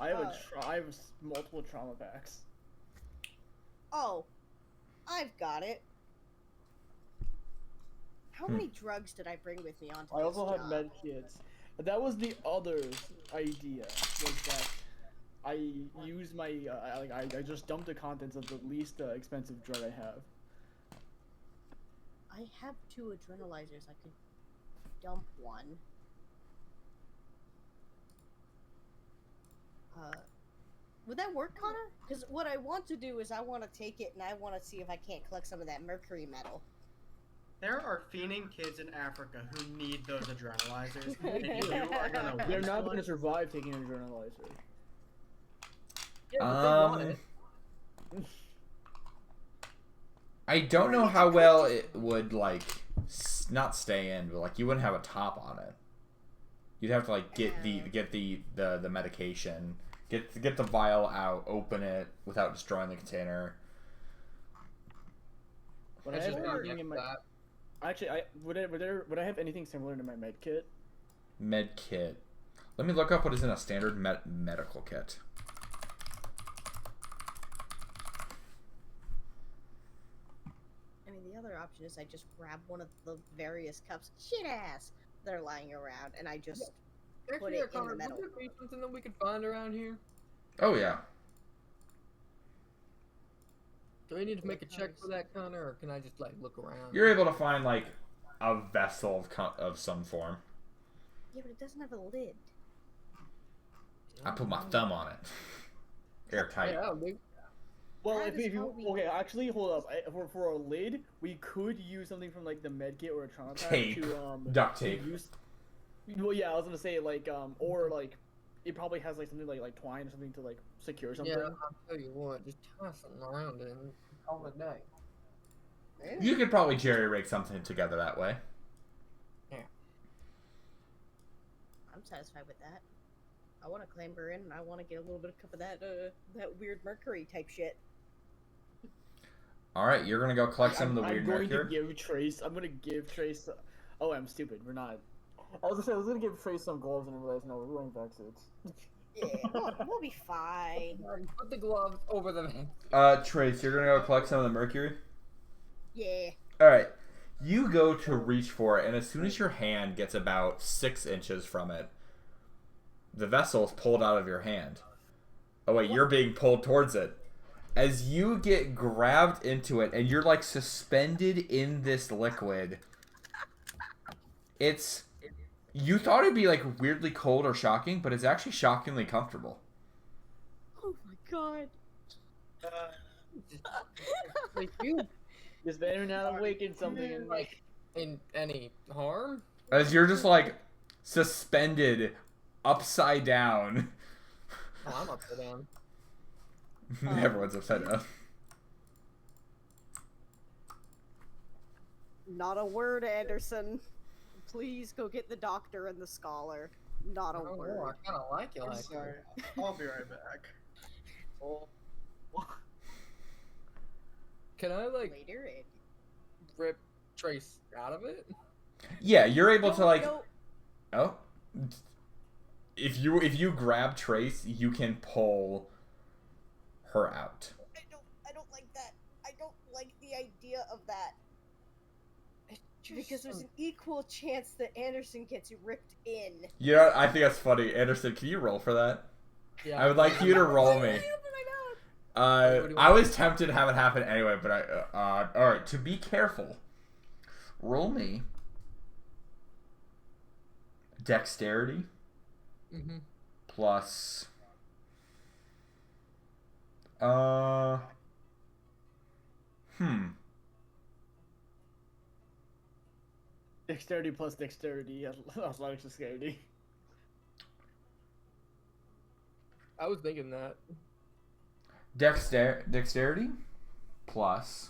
I have I have multiple trauma packs. Oh, I've got it. How many drugs did I bring with me onto I this also have job? med kits. That was the other idea. Was that I used my I just dumped the contents of the least expensive drug I have. I have 2 adrenalizers. I could dump one. Would that work, Connor? Because what I want to do is I want to take it and I want to see if I can't collect some of that mercury metal. There are fiending kids in Africa who need those adrenalizers, and you are gonna They're waste not one. going to survive taking an adrenalizer. Yeah, but they want it. I don't know how well it would like not stay in, but like you wouldn't have a top on it. You'd have to like get the medication, get the vial out, open it without destroying the container. Would I It's have just not anything like in my that. actually would I have anything similar to my med kit? Med kit. Let me look up what is in a standard medical kit. I mean, the other option is I just grab one of the various cups, shit ass, that are lying around, and I just put Actually, it yeah, in the Connor, metal. would there be something that we could find around here? Oh yeah. Do we need to make a check for that, Connor, or can I just like look around? You're able to find like a vessel of some form. Yeah, but it doesn't have a lid. I put my thumb on it. Airtight. Yeah, we, Well, How if does you how we- okay, actually, hold up. For a lid, we could use something from like the med kit or a trauma pack Tape. to Duct to tape. use. Well, yeah, I was gonna say like or like it probably has like something like twine or something to like secure something. yeah, I'll tell you what, just toss something around it and call it a day. You could probably jerry rig something together that way. I'm satisfied with that. I want to clamber in and I want to get a little bit of that that weird mercury type shit. All right, you're gonna go collect some of the I'm weird going mercury. to give Trace. I'm gonna give Trace. Oh, I'm stupid. We're not. I was gonna give Trace some gloves and I realized no, we're wearing back suits. Yeah, we'll be fine. Put the gloves over the vent. Trace, you're gonna go collect some of the mercury. Yeah. All right. You go to reach for it, and as soon as your hand gets about 6 inches from it, the vessel is pulled out of your hand. Oh wait, you're being pulled towards it. As you get grabbed into it, and you're like suspended in this liquid, it's... You thought it'd be like weirdly cold or shocking, but it's actually shockingly comfortable. Oh my god. Like you This better not awaken something in like in any harm? As you're just like suspended upside down. Oh, I'm upside down. Everyone's upside down. Not a word, Anderson. Please go get the doctor and the scholar. Not a I don't know, word. I kind of like you I'm like sorry. I'll be right back. Oh. Can I like Later, Andy. rip Trace out of it? Yeah, you're able to like... No, Oh? if you grab Trace, you can pull her out. I don't like that. I don't like the idea of that. Because there's an equal chance that Anderson gets ripped in. You know what? I think that's funny. Anderson, can you roll for that? Yeah. I would like you to roll me. What do you I want? was tempted to have it happen anyway, but alright, to be careful, roll me dexterity Mm-hmm. plus Dexterity plus dexterity, athletics dexterity. I was thinking that. dexterity plus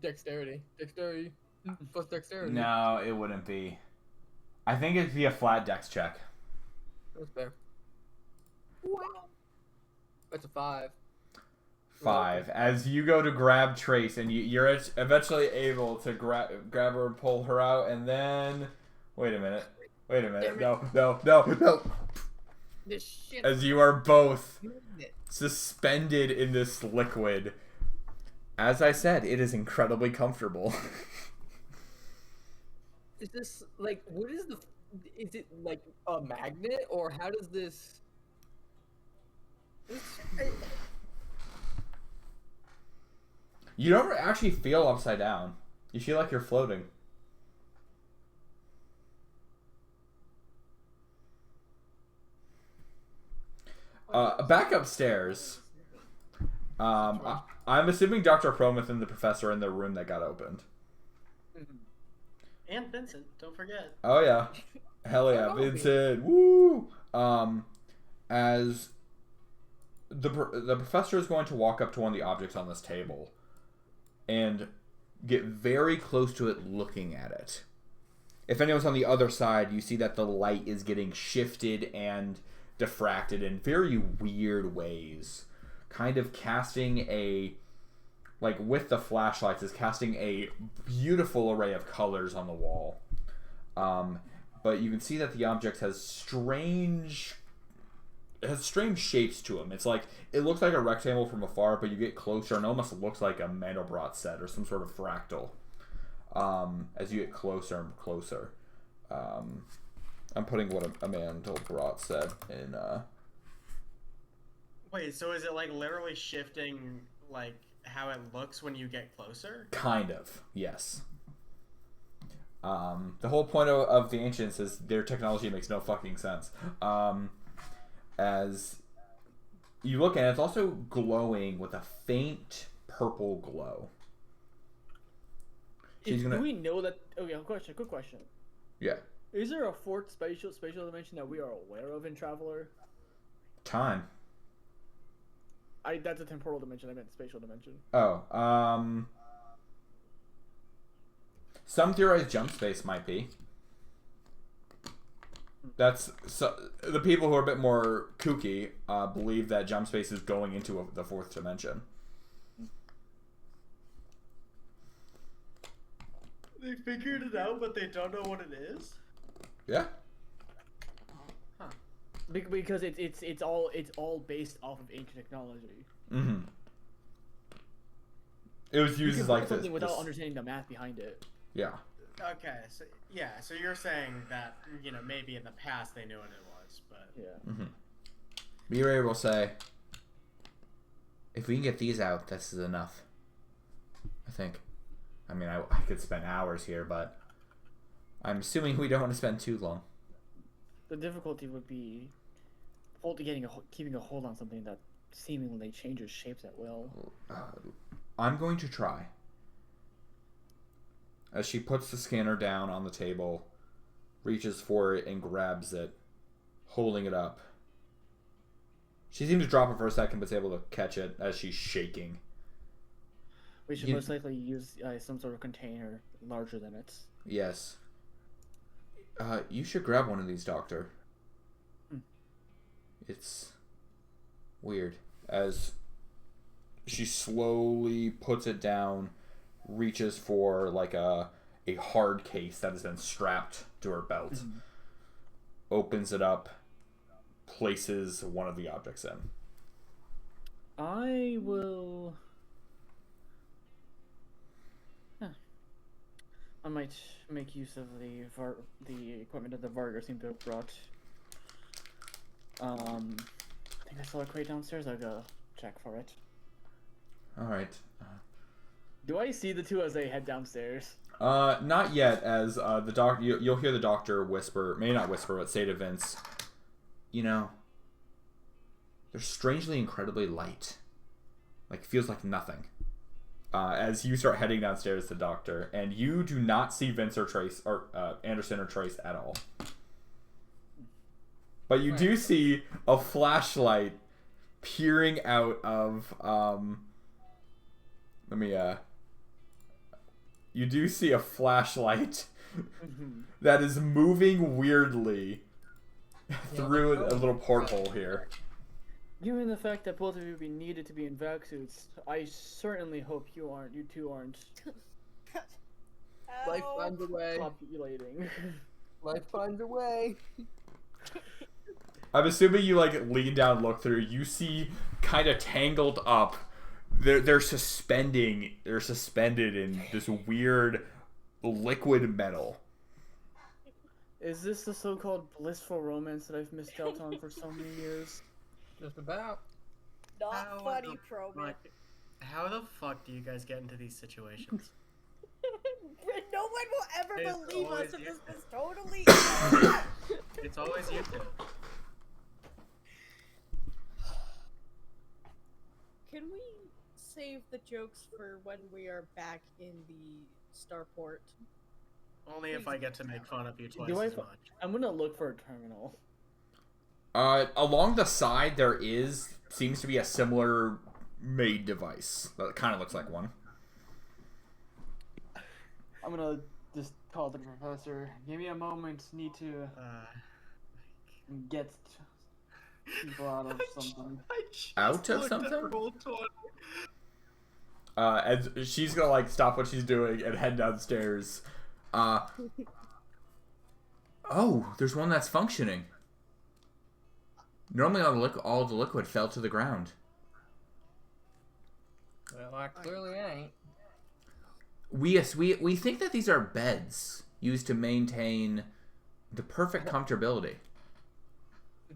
Dexterity plus dexterity. no, it wouldn't be. I think it'd be a flat dex check. That's fair. Wow. That's a 5. 5. As you go to grab Trace, and you're eventually able to grab her and pull her out, and then wait a minute. No. This shit. As you are both suspended in this liquid. As I said, it is incredibly comfortable. Is this like what is the? Is it like a magnet or how does this? You don't actually feel upside down. You feel like you're floating. Back upstairs. I'm assuming Dr. Promuth and the professor are in the room that got opened. And Vincent, don't forget. Oh yeah, hell yeah, Oh, Vincent, woo! As the professor is going to walk up to one of the objects on this table, and get very close to it, looking at it. If anyone's on the other side, you see that the light is getting shifted and diffracted in very weird ways, kind of casting a, like with the flashlights, is casting a beautiful array of colors on the wall. But you can see that the object has strange shapes to them. It's like, it looks like a rectangle from afar, but you get closer and it almost looks like a Mandelbrot set or some sort of fractal. As you get closer and closer. I'm putting what a Mandelbrot said in Wait, so is it like literally shifting like how it looks when you get closer? kind of, yes. The whole point of the ancients is their technology makes no fucking sense. As you look at it, it's also glowing with a faint purple glow. Do we know that? Okay, quick question. Yeah. Is there a fourth spatial dimension that we are aware of in Traveler? Time. That's a temporal dimension. I meant spatial dimension. Oh, some theorize jump space might be. That's the people who are a bit more kooky believe that jump space is going into the fourth dimension. They figured it out, but they don't know what it is. Yeah. Because it's all based off of ancient technology. Mm-hmm. It was You used can as build like something without this. understanding the math behind it. Yeah. Okay, so yeah, so you're saying that, you know, maybe in the past they knew what it was, but Yeah. Mm-hmm. Mirai will say, if we can get these out, this is enough. I think. I mean, I could spend hours here, but I'm assuming we don't want to spend too long. The difficulty would be keeping a hold on something that seemingly changes shapes at will. I'm going to try. As she puts the scanner down on the table, reaches for it and grabs it, holding it up. She seems to drop it for a second, but is able to catch it as she's shaking. We should most likely use some sort of container larger than its. Yes. You should grab one of these, Doctor. It's weird. As she slowly puts it down, reaches for like a a hard case that has been strapped to her belt. Opens it up, places one of the objects in. I will. I might make use of the equipment that the Vargas seemed to have brought. I think I saw a crate downstairs. I'll go check for it. All right. Do I see the two as they head downstairs? Not yet. As the doc, you'll hear the doctor whisper, maybe not whisper, but say to Vince, "You know, they're strangely incredibly light. Like feels like nothing." As you start heading downstairs, the doctor, and you do not see Vince or Trace or Anderson or Trace at all. But you do see a flashlight peering out of you do see a flashlight that is moving weirdly through a little porthole here. Given the fact that both of you be needed to be in vac suits, I certainly hope you two aren't Life finds a way. populating. Life finds a way. I'm assuming you like lean down, look through. You see, kind of tangled up. They're suspended in this weird liquid metal. Is this the so-called blissful romance that I've missed out on for so many years? Just about. Not How funny, the Proman. fuck- How the fuck do you guys get into these situations? No one will ever It's believe us always if you. this was totally. It's always you two. Can we save the jokes for when we are back in the starport? Only if I get to make fun of you twice Do I- as much. I'm gonna look for a terminal. Along the side, there seems to be a similar made device that kind of looks like one. I'm gonna just call the professor. Give me a moment. Need to get people out of something. Out of something? And she's gonna like stop what she's doing and head downstairs. Oh, there's one that's functioning. Normally all the liquid fell to the ground. Well, I clearly ain't. We think that these are beds used to maintain the perfect comfortability.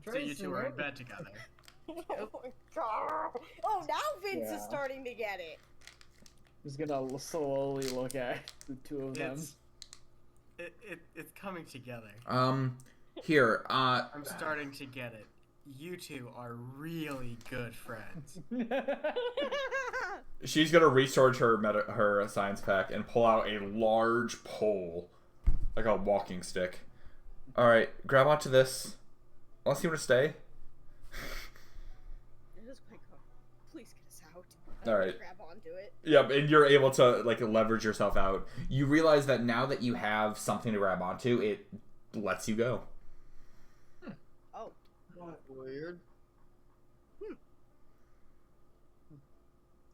So you two are in bed together. Oh my god! Oh, now Vince is Yeah. starting to get it. Just gonna slowly look at the two of them. It's coming together. Here, I'm starting to get it. You two are really good friends. she's gonna recharge her science pack and pull out a large pole, like a walking stick. All right, grab onto this. Unless you want to stay. It is quite cool. Please get us out. All right. Grab onto it. Yep, and you're able to like leverage yourself out. You realize that now that you have something to grab onto, it lets you go. Oh. Weird.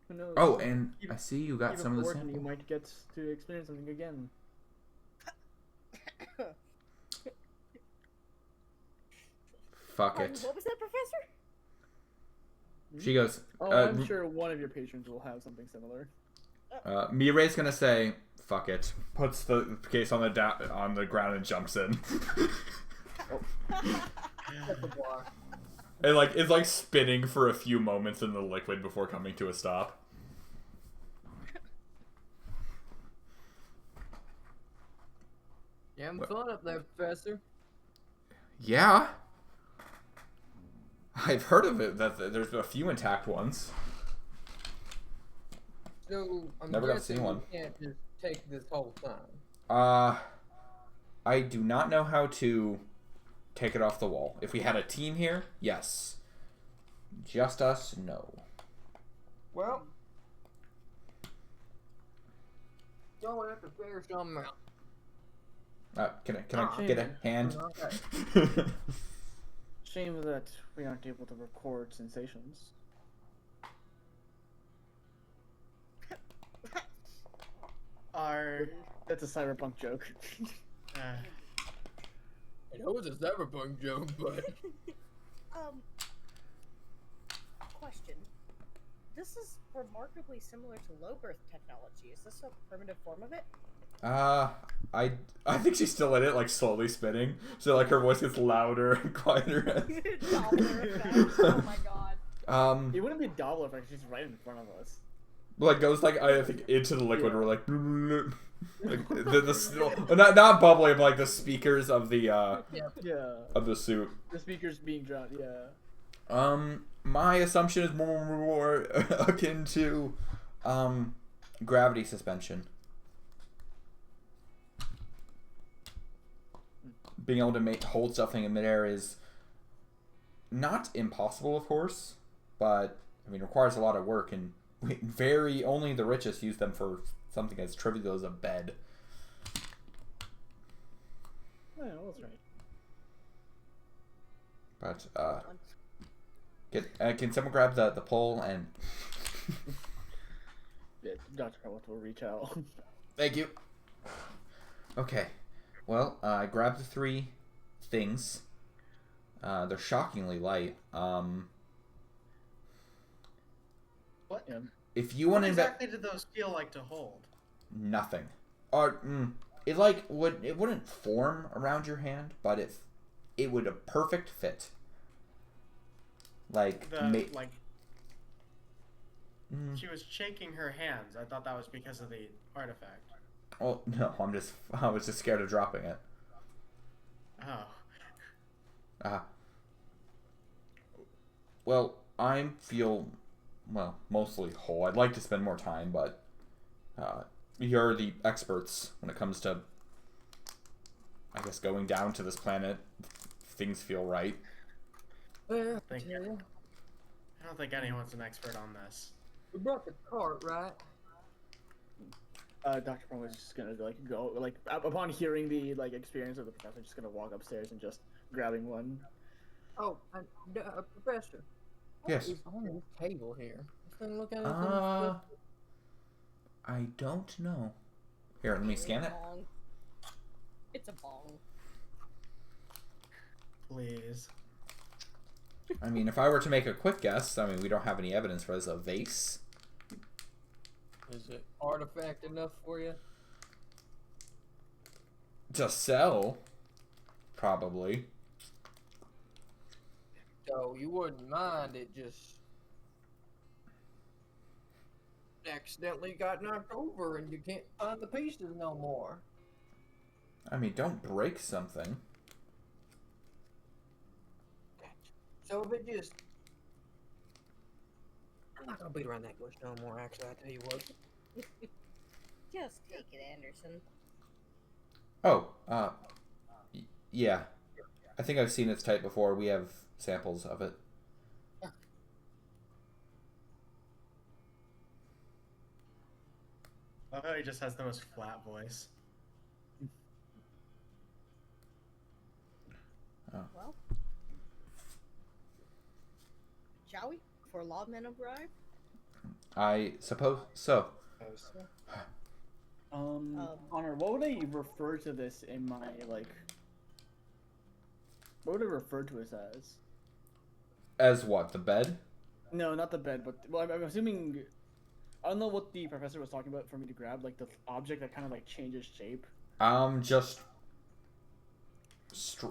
Who knows? Oh, and I see you got Even some of the working, sample. you might get to experience something again. Fuck Pardon, it. what was that, Professor? She goes. Oh, I'm sure one of your patrons will have something similar. Mirai's gonna say, "Fuck it." Puts the case on the ground and jumps in. And like is like spinning for a few moments in the liquid before coming to a stop. You having fun up there, Professor? Yeah. I've heard of it. That there's a few intact ones. So, I'm Never got to guessing see one. You can't just take this whole time. I do not know how to take it off the wall. If we had a team here, yes. Just us, no. Well, don't have to figure something out. Can I get a hand? Okay. Shame that we aren't able to record sensations. Are That's a cyberpunk joke. Uh, I know it's a cyberpunk joke, but Question. This is remarkably similar to low birth technology. Is this a primitive form of it? I think she's still in it, like slowly spinning. So like her voice gets louder and quieter. Doppler effect. Oh my god. It wouldn't be a Doppler effect. She's right in front of us. Like goes like I think into the liquid or like like not bubbling, but like the speakers of the Yeah. of the suit. The speakers being drowned. Yeah. My assumption is more akin to gravity suspension. Being able to hold something in midair is not impossible, of course, but I mean requires a lot of work, and only the richest use them for something as trivial as a bed. Yeah, that's right. But can someone grab the pole and? Yeah, Dr. Carlos will reach out. Thank you. Okay. Well, I grabbed the 3 things. They're shockingly light. what? Yeah. If you What want to exactly did those feel like to hold? nothing, or it wouldn't form around your hand, but it would a perfect fit. Like She was shaking her hands. I thought that was because of the artifact. Oh no, I was just scared of dropping it. Oh. Well, I feel mostly whole. I'd like to spend more time, but you're the experts when it comes to, I guess, going down to this planet. Things feel right. well, Thank yeah. you. I don't think anyone's an expert on this. We brought the cart, right? Dr. Pong was just gonna go upon hearing the experience of the professor, just gonna walk upstairs and just grabbing one. Oh, Professor. Yes. What is on this table here? Let's take a look at it. I don't know. Here, let me scan it. Bong. It's a bong. Please. I mean, if I were to make a quick guess, I mean, we don't have any evidence for this. A vase? Is it artifact enough for you? To sell? Probably. So you wouldn't mind it just accidentally got knocked over and you can't find the pieces no more. I mean, don't break something. So if it just... I'm not gonna beat around that bush no more, actually, I tell you what. Just take it, Anderson. Oh, yeah. I think I've seen its type before. We have samples of it. I love how he just has the most flat voice. Well, shall we? Before lawmen arrive? I suppose so. Honor, what would I refer to this in my what would I refer to this as? As what? The bed? No, not the bed, but I'm assuming. I don't know what the professor was talking about for me to grab, like the object that kind of changes shape. Just.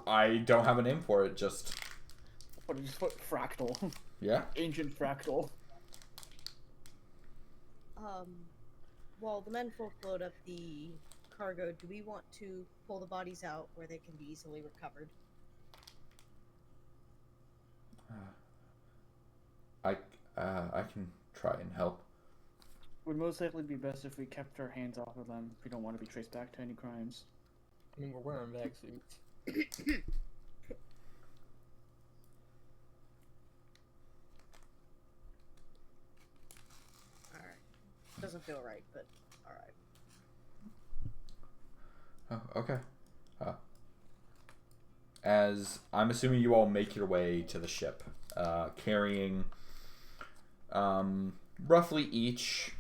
I don't have a name for it. Just. What? Just put fractal. Yeah. Ancient fractal. While the men folk load up the cargo, do we want to pull the bodies out where they can be easily recovered? I can try and help. Would most likely be best if we kept our hands off of them if we don't want to be traced back to any crimes. I mean, we're wearing vac suits. Alright. Doesn't feel right, but alright. Oh, okay. As I'm assuming you all make your way to the ship, carrying roughly each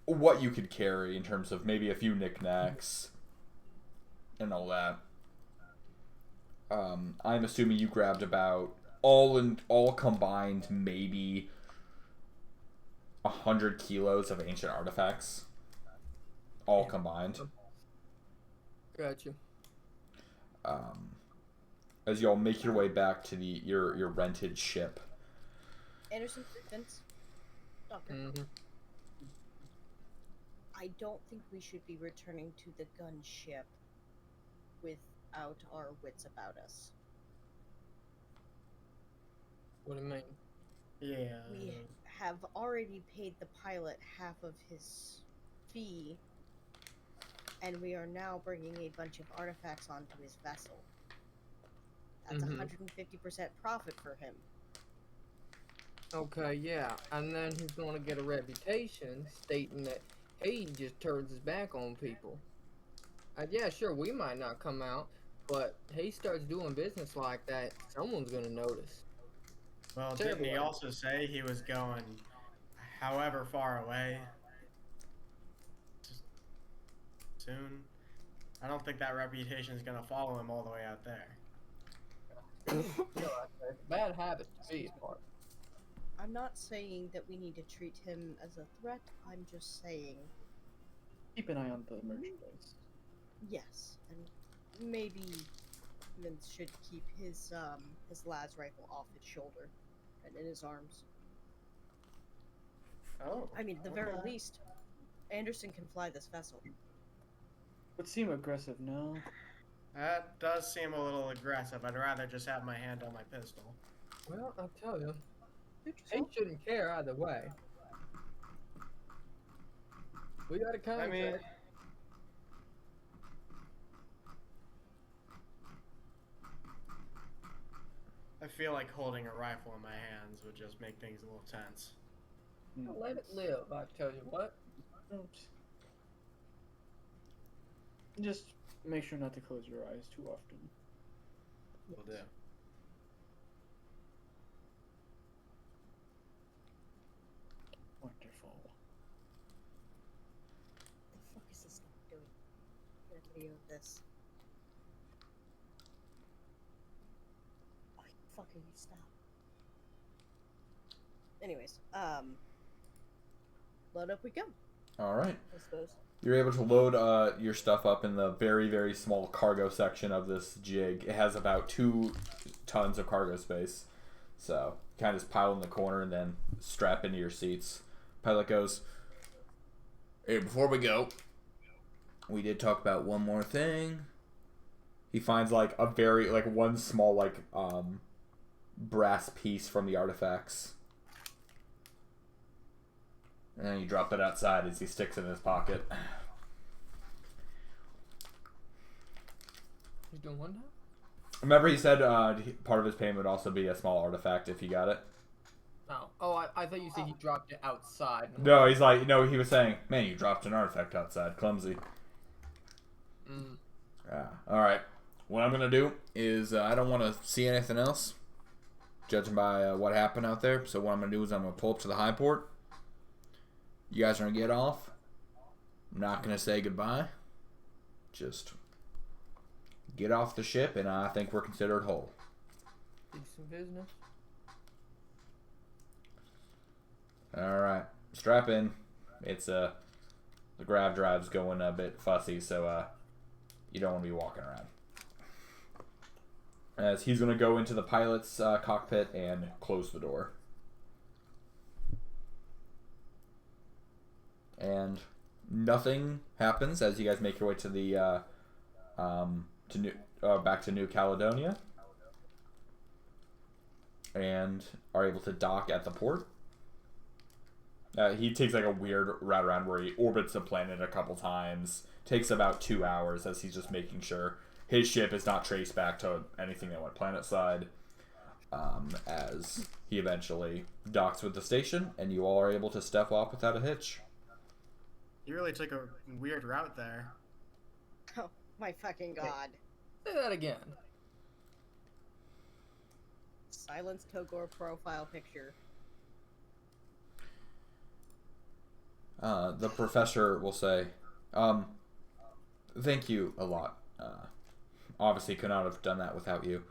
what you could carry in terms of maybe a few knickknacks and all that. I'm assuming you grabbed about all combined maybe 100 kilos of ancient artifacts, all combined. Gotcha. As y'all make your way back to your rented ship. Anderson, Vince, Doctor. Mm-hmm. I don't think we should be returning to the gunship without our wits about us. What do you mean? Yeah. We have already paid the pilot half of his fee, and we are now bringing a bunch of artifacts onto his vessel. That's 150% profit for him. Okay, yeah, and then he's going to get a reputation stating that he just turns his back on people. And yeah, sure, we might not come out, but he starts doing business like that, someone's going to notice. Well, didn't he also say he was going however far away? Just soon? I don't think that reputation is going to follow him all the way out there. No, that's a bad habit to be a part. I'm not saying that we need to treat him as a threat, I'm just saying, Keep an eye on the merchandise. yes, and maybe Vince should keep his las rifle off his shoulder and in his arms. Oh. I mean, at the very least, Anderson can fly this vessel. Would seem aggressive, no? That does seem a little aggressive. I'd rather just have my hand on my pistol. Well, I'll tell you, he shouldn't care either way. We got a contract. I mean, I feel like holding a rifle in my hands would just make things a little tense. Let it live, I tell you what. Don't. Just make sure not to close your eyes too often. Will do. Wonderful. The fuck is this guy doing? Get a video of this. Oh, fucking stop. Anyways, load up we go, All right. I suppose. You're able to load your stuff up in the very, very small cargo section of this jig. It has about 2 tons of cargo space. So, kind of just pile in the corner and then strap into your seats. Pilot goes, "Hey, before we go, we did talk about one more thing." He finds like one small brass piece from the artifacts. And then he dropped it outside as he sticks it in his pocket. He's doing what now? Remember he said part of his payment would also be a small artifact if you got it? Oh, I thought you said he dropped it outside. No, he's like, no, he was saying, man, you dropped an artifact outside. Clumsy. Alright. What I'm going to do is I don't want to see anything else, judging by what happened out there. So what I'm going to do is I'm going to pull up to the high port. You guys are going to get off. I'm not going to say goodbye. Just get off the ship, and I think we're considered whole. Decent business. Alright. Strap in. It's, the grav drive's going a bit fussy, so, you don't want to be walking around. As he's going to go into the pilot's cockpit and close the door. And nothing happens as you guys make your way to the back to New Caledonia, and are able to dock at the port. He takes like a weird route around where he orbits the planet a couple times. Takes about 2 hours as he's just making sure his ship is not traced back to anything that went planet side. As he eventually docks with the station, and you all are able to step off without a hitch. You really took a weird route there. Oh my fucking god. Say that again. Silence Togor profile picture. The professor will say, thank you a lot. Obviously could not have done that without you.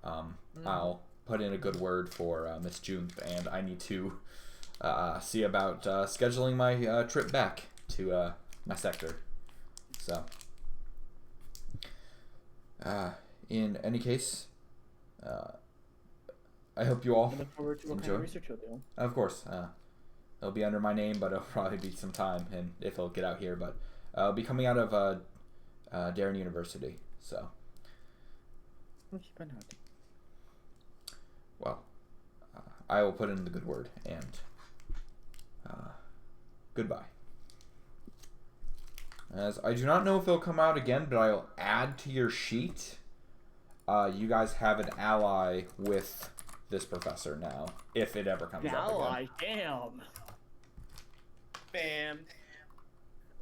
I'll put in a good word for Miss June, and I need to see about scheduling my trip back to my sector. So, in any case, I hope you all I look forward to what kind enjoy. of research you'll do. Of course, it'll be under my name, but it'll probably be some time, and if it'll get out here, but I'll be coming out of Darren University. So, well, I will put in the good word, and goodbye. As I do not know if it'll come out again, but I'll add to your sheet. You guys have an ally with this professor now, if it ever comes up again. Ally, damn. Bam.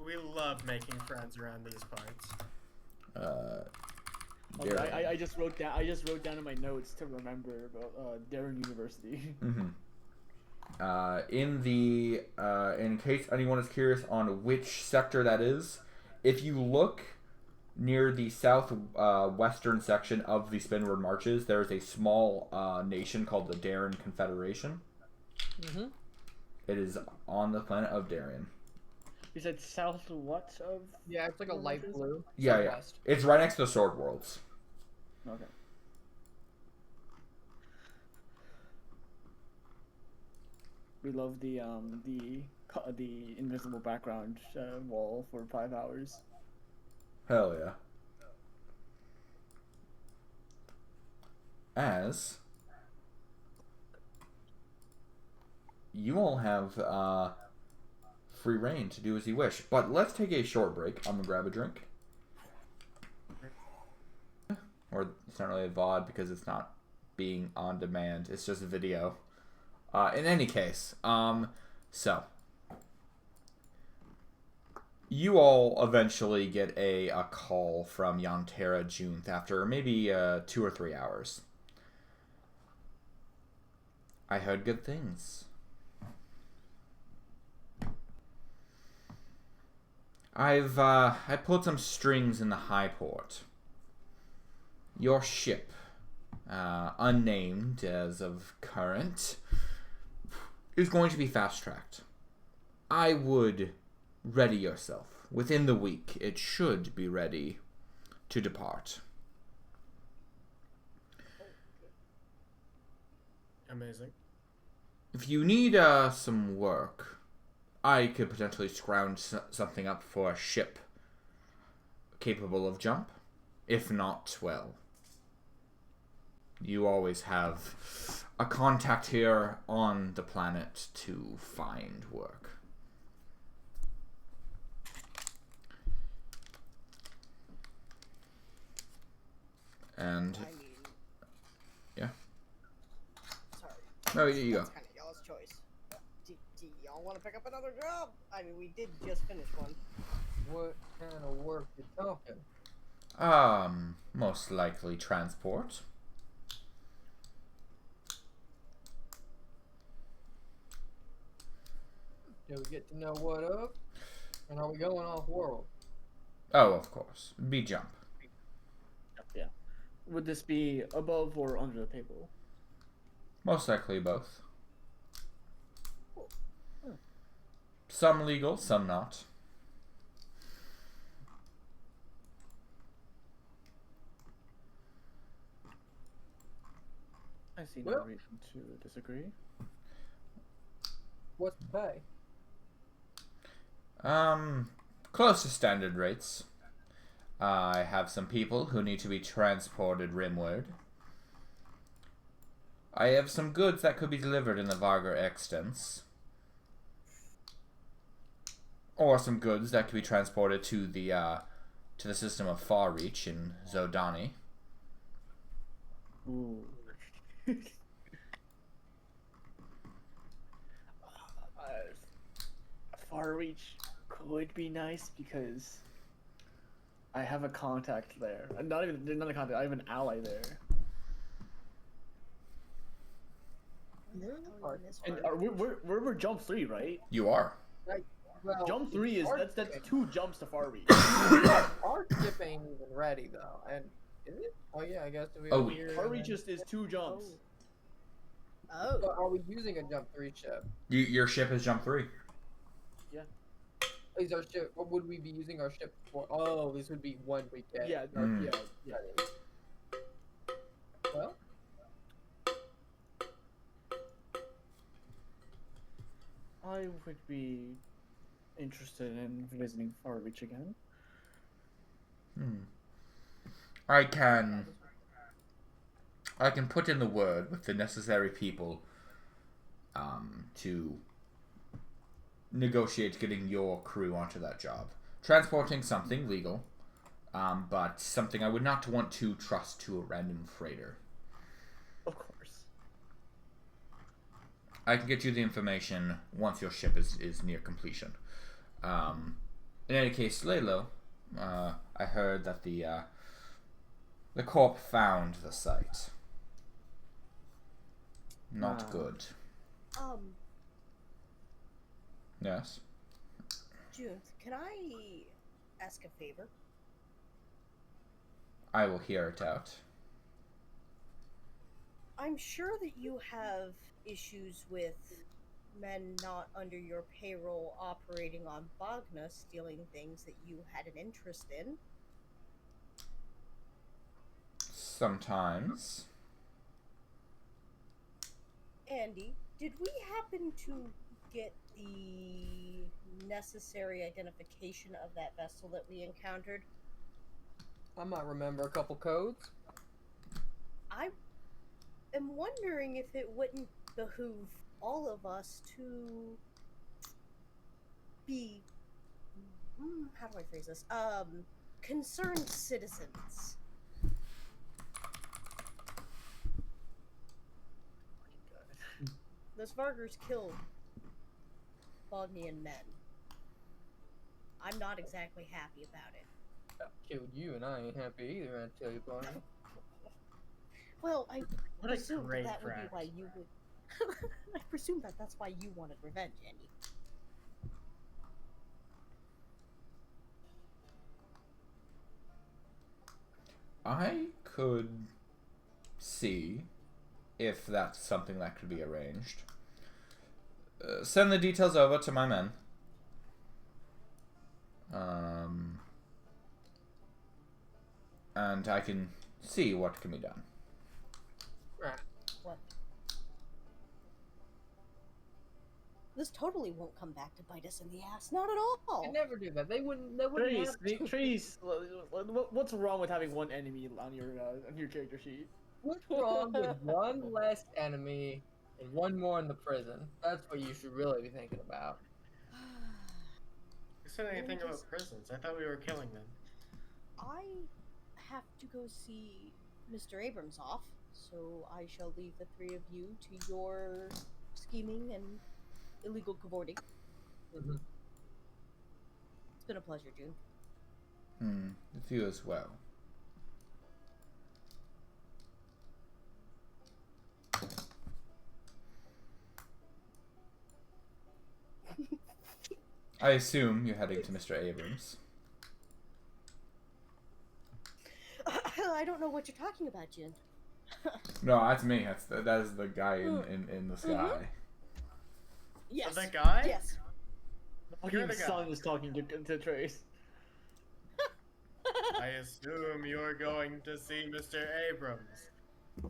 We love making friends around these parts. Okay, Darren. I just wrote down. I just wrote down in my notes to remember about Darren University. In case anyone is curious on which sector that is, if you look near the southwestern section of the Spinward Marches, there is a small nation called the Darren Confederation. It is on the planet of Darien. You said south what of? Yeah, it's like a light blue. Yeah. Southwest. It's right next to the Sword Worlds. Okay. We love the invisible background wall for 5 hours. Hell yeah. As you all have free reign to do as you wish, but let's take a short break. I'm gonna grab a drink. Or it's not really a VOD because it's not being on demand. It's just a video. In any case, so you all eventually get a call from Yantera Junth after maybe 2 or 3 hours. I heard good things. I pulled some strings in the high port. Your ship, unnamed as of current, is going to be fast-tracked. I would ready yourself. Within the week, it should be ready to depart. Amazing. If you need some work, I could potentially scrounge something up for a ship capable of jump. If not, well, you always have a contact here on the planet to find work. And I mean, yeah. sorry. No, you go. That's kind of y'all's choice. Do y'all want to pick up another job? I mean, we did just finish one. What kind of work you talking? Most likely transport. Do we get to know what up? And are we going off world? Oh, of course. Be jump. Yeah. Would this be above or under the table? Most likely both. Hmm. Some legal, some not. I see no Well- reason to disagree. What's the pay? Close to standard rates. I have some people who need to be transported rimward. I have some goods that could be delivered in the Vargar Extents. Or some goods that could be transported to the system of Far Reach in Zodani. Ooh. Far Reach could be nice because I have a contact there. Not a contact. I have an ally there. Totally missed And one. we're Jump 3, right? You are. Well, Jump 3 is our that's ship- 2 jumps to far reach. Our ship ain't even ready though, and is it? Oh yeah, I guess we. Oh, over here Far and reach then- is 2 jumps. Oh. But are we using a jump 3 ship? Your ship is jump 3. Is our ship? What would we be using our ship for? Oh, this would be one we get. Yeah, Mm. yeah. Well, I would be interested in visiting Far Reach again. I can put in the word with the necessary people to negotiate getting your crew onto that job. Transporting something legal, but something I would not want to trust to a random freighter. Of course. I can get you the information once your ship is near completion. In any case, Lalo, I heard that the Corp found the site. Not good. Yes. June, can I ask a favor? I will hear it out. I'm sure that you have issues with men not under your payroll operating on Bogna stealing things that you had an interest in. Sometimes. Andy, did we happen to get the necessary identification of that vessel that we encountered? I might remember a couple codes. I am wondering if it wouldn't behoove all of us to be, how do I phrase this? Concerned citizens. The Svargers killed Bognian men. I'm not exactly happy about it. Killed you, and I ain't happy either. I tell you, Barney. Well, I What a presumed great that would be fact. why you would. I presumed that that's why you wanted revenge, Andy. I could see if that's something that could be arranged. Send the details over to my men. And I can see what can be done. Right. What? This totally won't come back to bite us in the ass. Not at all. They never do that. They wouldn't. They wouldn't Trace, have to. Trace, what's wrong with having one enemy on your character sheet? What's wrong with one less enemy and one more in the prison? That's what you should really be thinking about. Who said anything Let me about just- prisons? I thought we were killing them. I have to go see Mr. Abrams off, so I shall leave the three of you to your scheming and illegal cavorting. Mhm. It's been a pleasure, June. With you as well. I assume you're heading to Mr. Abrams. I don't know what you're talking about, June. No, that's me. That is the guy in the sky. Yes. The guy? Yes. You're Fucking the guy. son is talking to Trace. I assume you're going to see Mr. Abrams.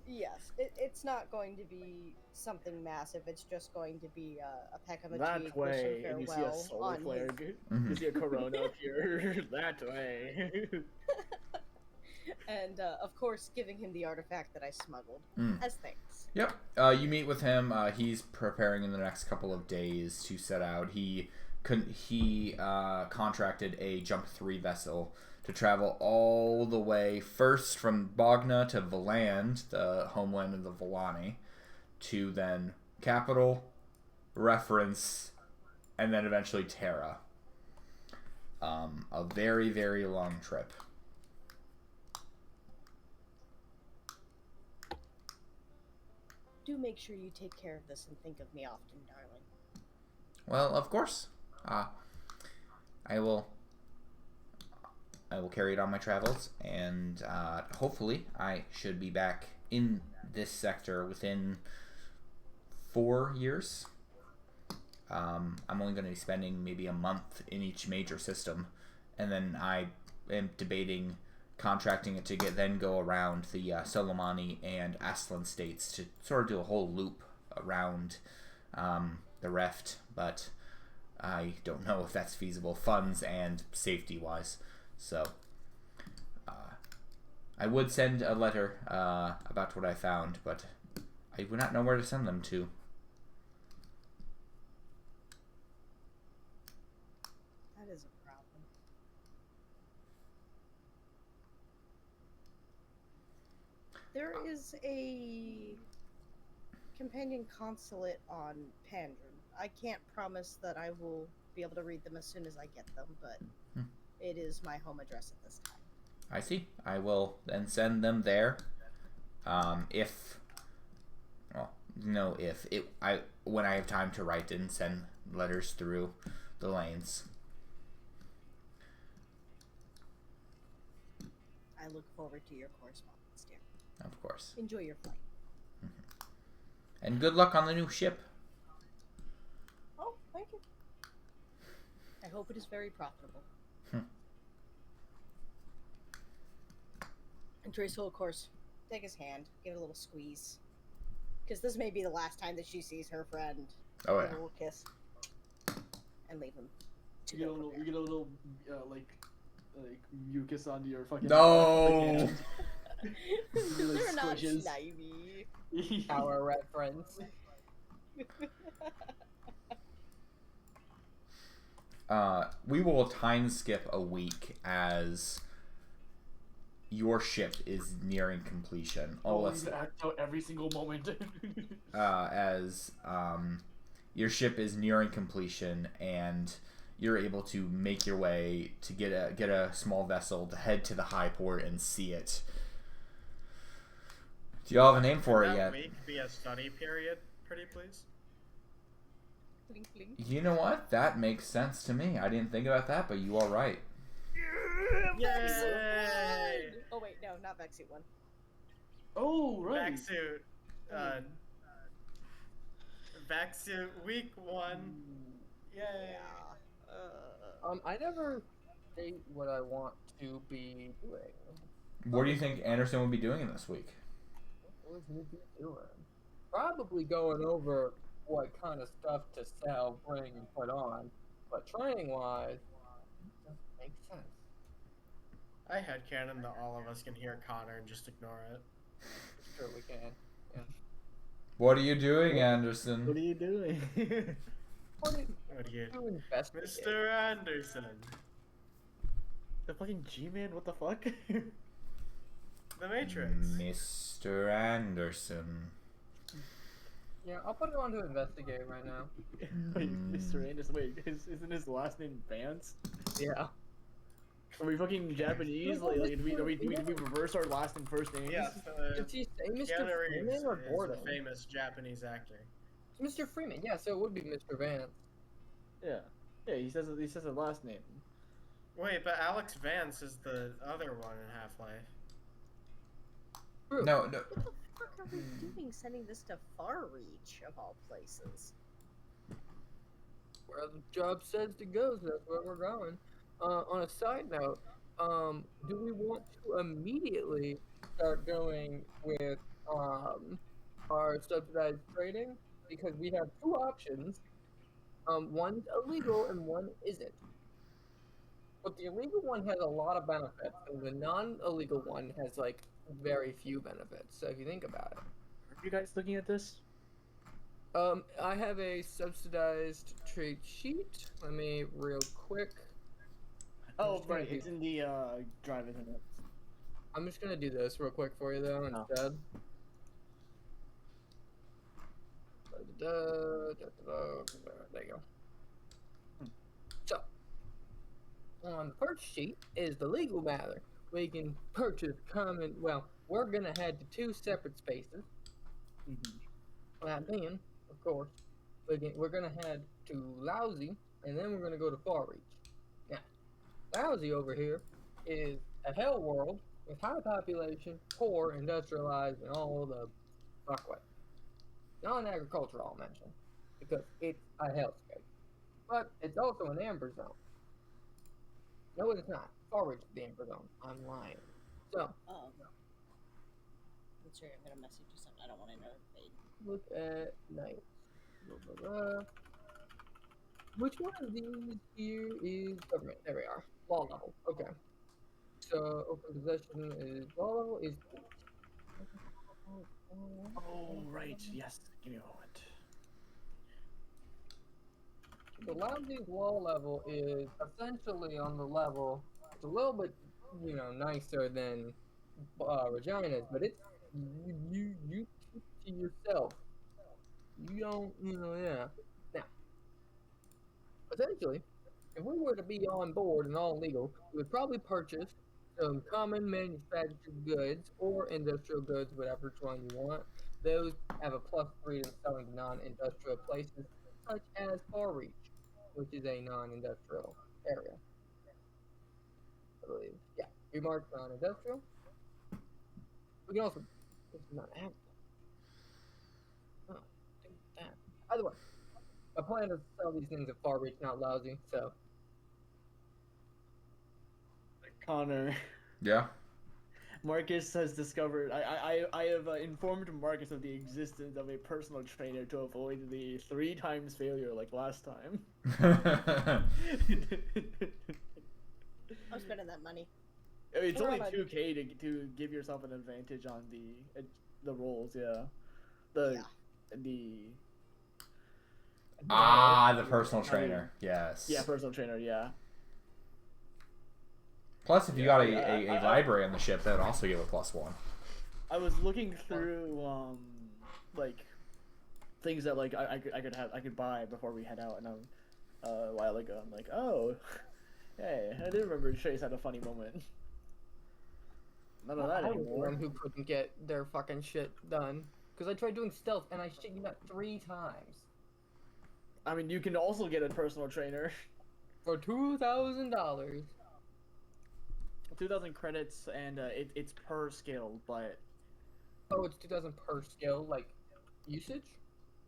Yes. It's not going to be something massive. It's just going to be a peck on the That cheek, way, wish him and you see a farewell solar on flare. his... You see a corona appear. That way. and of course giving him the artifact that I smuggled as thanks. Yep. You meet with him. He's preparing in the next couple of days to set out. He contracted a Jump 3 vessel to travel all the way first from Bogna to Valand, the homeland of the Volani, to then Capital, Reference, and then eventually Terra. A very, very long trip. Do make sure you take care of this and think of me often, darling. Well, of course. I will carry it on my travels, and hopefully I should be back in this sector within 4 years. I'm only going to be spending maybe a month in each major system, and then I am debating contracting it to then go around the Solomani and Aslan states to sort of do a whole loop around the Reft, but I don't know if that's feasible, funds and safety wise. So I would send a letter about what I found, but I would not know where to send them to. That is a problem. There is a companion consulate on Pandren. I can't promise that I will be able to read them as soon as I get them, but it is my home address at this time. I see. I will then send them there. When I have time to write and send letters through the lanes. I look forward to your correspondence, dear. Of course. Enjoy your flight. And good luck on the new ship. Oh, thank you. I hope it is very profitable. And Trace will, of course, take his hand, give it a little squeeze. Because this may be the last time that she sees her friend. Oh, Give yeah. a little kiss. And leave him. to You go get a from little, you get a little, like mucus onto your fucking. No. there. They're not squishes. slimy. Our reference. We will time skip a week as your ship is nearing completion. Every single moment. As your ship is nearing completion and you're able to make your way to get a small vessel to head to the high port and see it. Do y'all have a name for it Could yet? that week be a study period, pretty please? Blink, blink. You know what? That makes sense to me. I didn't think about that, but you are right. Yay! Oh wait, no, not Vexit one. Oh right. Back suit. Back suit week 1. Yay! I never state what I want to be doing. What do you think Anderson will be doing this week? What would he be doing? Probably going over what kind of stuff to sell, bring, and put on. But training-wise, it doesn't make sense. I had canon that all of us can hear Connor and just ignore it. Sure, we can. What are you doing, What are Anderson? you doing? What do What do you you investigate? Mr. Anderson. The fucking G-Man? What the fuck? The Matrix. Mr. Anderson. Yeah, I'll put it on to investigate right now. Wait, Mr. Anderson, wait, isn't his last name Vance? Yeah. Are we fucking Japanese? Do we reverse our last and first names? Yes. Did she say Mr. Keanu Reeves Freeman or is Gordon? a famous Japanese actor. Mr. Freeman, yeah, so it would be Mr. Vance. Yeah. Yeah, he says his last name. Wait, but Alex Vance is the other one in Half-Life. True. No. What the fuck are we doing sending this to Far Reach, of all places? Where the job says to go, so that's where we're going. On a side note, do we want to immediately start going with our subsidized trading? Because we have two options. One's illegal and one isn't. But the illegal one has a lot of benefits, and the non-illegal one has like very few benefits. So if you think about it. Are you guys looking at this? I have a subsidized trade sheet. Let me real quick. Oh, just gonna right, do- it's in the drive in it. I'm just gonna do this real quick for you though Oh. instead. There you go. So, on the first sheet is the legal matter. We can purchase common. Well, we're gonna head to two separate spaces. That being, of course, we're gonna head to Lousy, and then we're gonna go to Far Reach. Now, Lousy over here is a hell world with high population, poor, industrialized, and all the fuck what. Non-agricultural, I'll mention, because it's a hellscape. But it's also an amber zone. No, it's not. Far Ridge is the amber zone. I'm lying. So, Oh. I'm sorry, I'm gonna message you something. I don't want to interrupt. look at night. Blah, blah, blah. Which one of these here is government? There we are. Law level. Okay. So open possession is law level is. Oh right, yes. Give me a moment. The Lousy's law level is essentially on the level. It's a little bit, nicer than Regina's, but it's you keep to yourself. You don't, yeah. Now, essentially, if we were to be on board and all legal, we would probably purchase some common manufactured goods or industrial goods, whatever one you want. Those have a +3 to selling to non-industrial places, such as Far Reach, which is a non-industrial area. I believe. Yeah, we marked non-industrial. We can also. This is not agriculture. Oh, think that. Either way, I plan to sell these things at Far Reach, not Lousy. So. Connor. Yeah. Marcus has discovered. I have informed Marcus of the existence of a personal trainer to avoid the 3 times failure like last time. I'm spending that money. It's We're only on a- 2K to give yourself an advantage on the rolls. Yeah. Yeah. The The personal trainer. Yes. yeah, personal trainer. Yeah. Plus, if you got Yeah, a library on the ship, that would also give a +1. I was looking through like things that like I could buy before we head out, and a while ago I'm like, oh, hey, I did remember Chase had a funny moment. None of that I was the anymore. one who couldn't get their fucking shit done because I tried doing stealth and I shit you not 3 times I mean, you can also get a personal trainer. for $2,000. 2,000 credits, and it's per skill, but Oh, it's 2,000 per skill, like usage.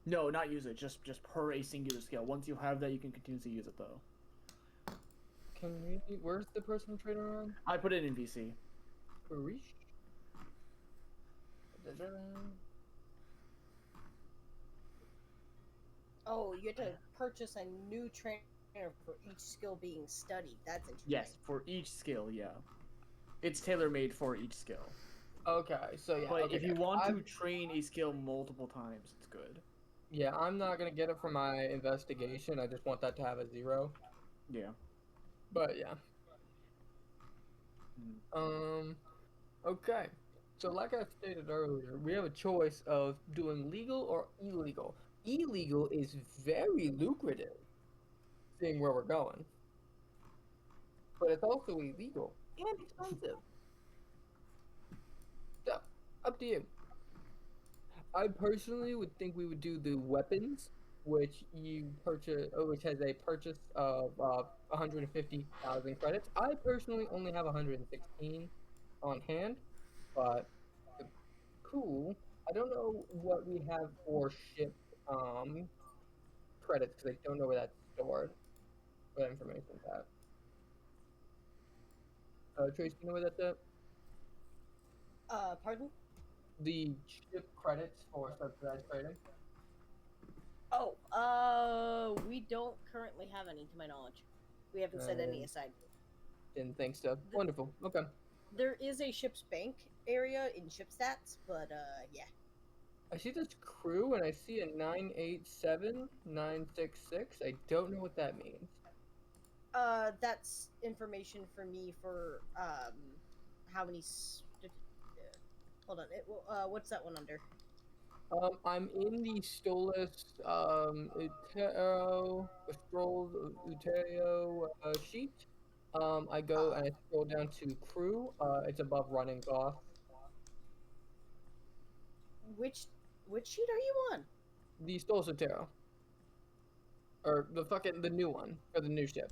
no, not use it. Just per a singular skill. Once you have that, you can continue to use it though. Can we? Where's the personal trainer on? I put it in VC. Parish? Oh, you have to purchase a new trainer for each skill being studied. That's interesting. Yes, for each skill, yeah. It's tailor made for each skill. Okay, so yeah. But okay, if you want I'm- to train a skill multiple times, it's good. Yeah, I'm not gonna get it for my investigation. I just want that to have a 0. Yeah. But yeah. Okay. So like I stated earlier, we have a choice of doing legal or illegal. Illegal is very lucrative, seeing where we're going. But it's also illegal and expensive. So, up to you. I personally would think we would do the weapons, which you purchase, which has a purchase of 150,000 credits. I personally only have 116 on hand, but cool. I don't know what we have for ship credits because I don't know where that's stored. What information is that? Trace, do you know where that's at? Pardon? The ship credits for subsidized trading. Oh, we don't currently have any, to my knowledge. We haven't set any aside. Didn't think so. Wonderful. Okay. There is a ship's bank area in ship stats, but yeah. I see this crew and I see a 987966. I don't know what that means. That's information for me for how many. Hold on. What's that one under? I'm in the Stolas Utero sheet. I go and I scroll down to crew. It's above running off. Which sheet are you on? The Stolas Utero. Or the new one for the new ship.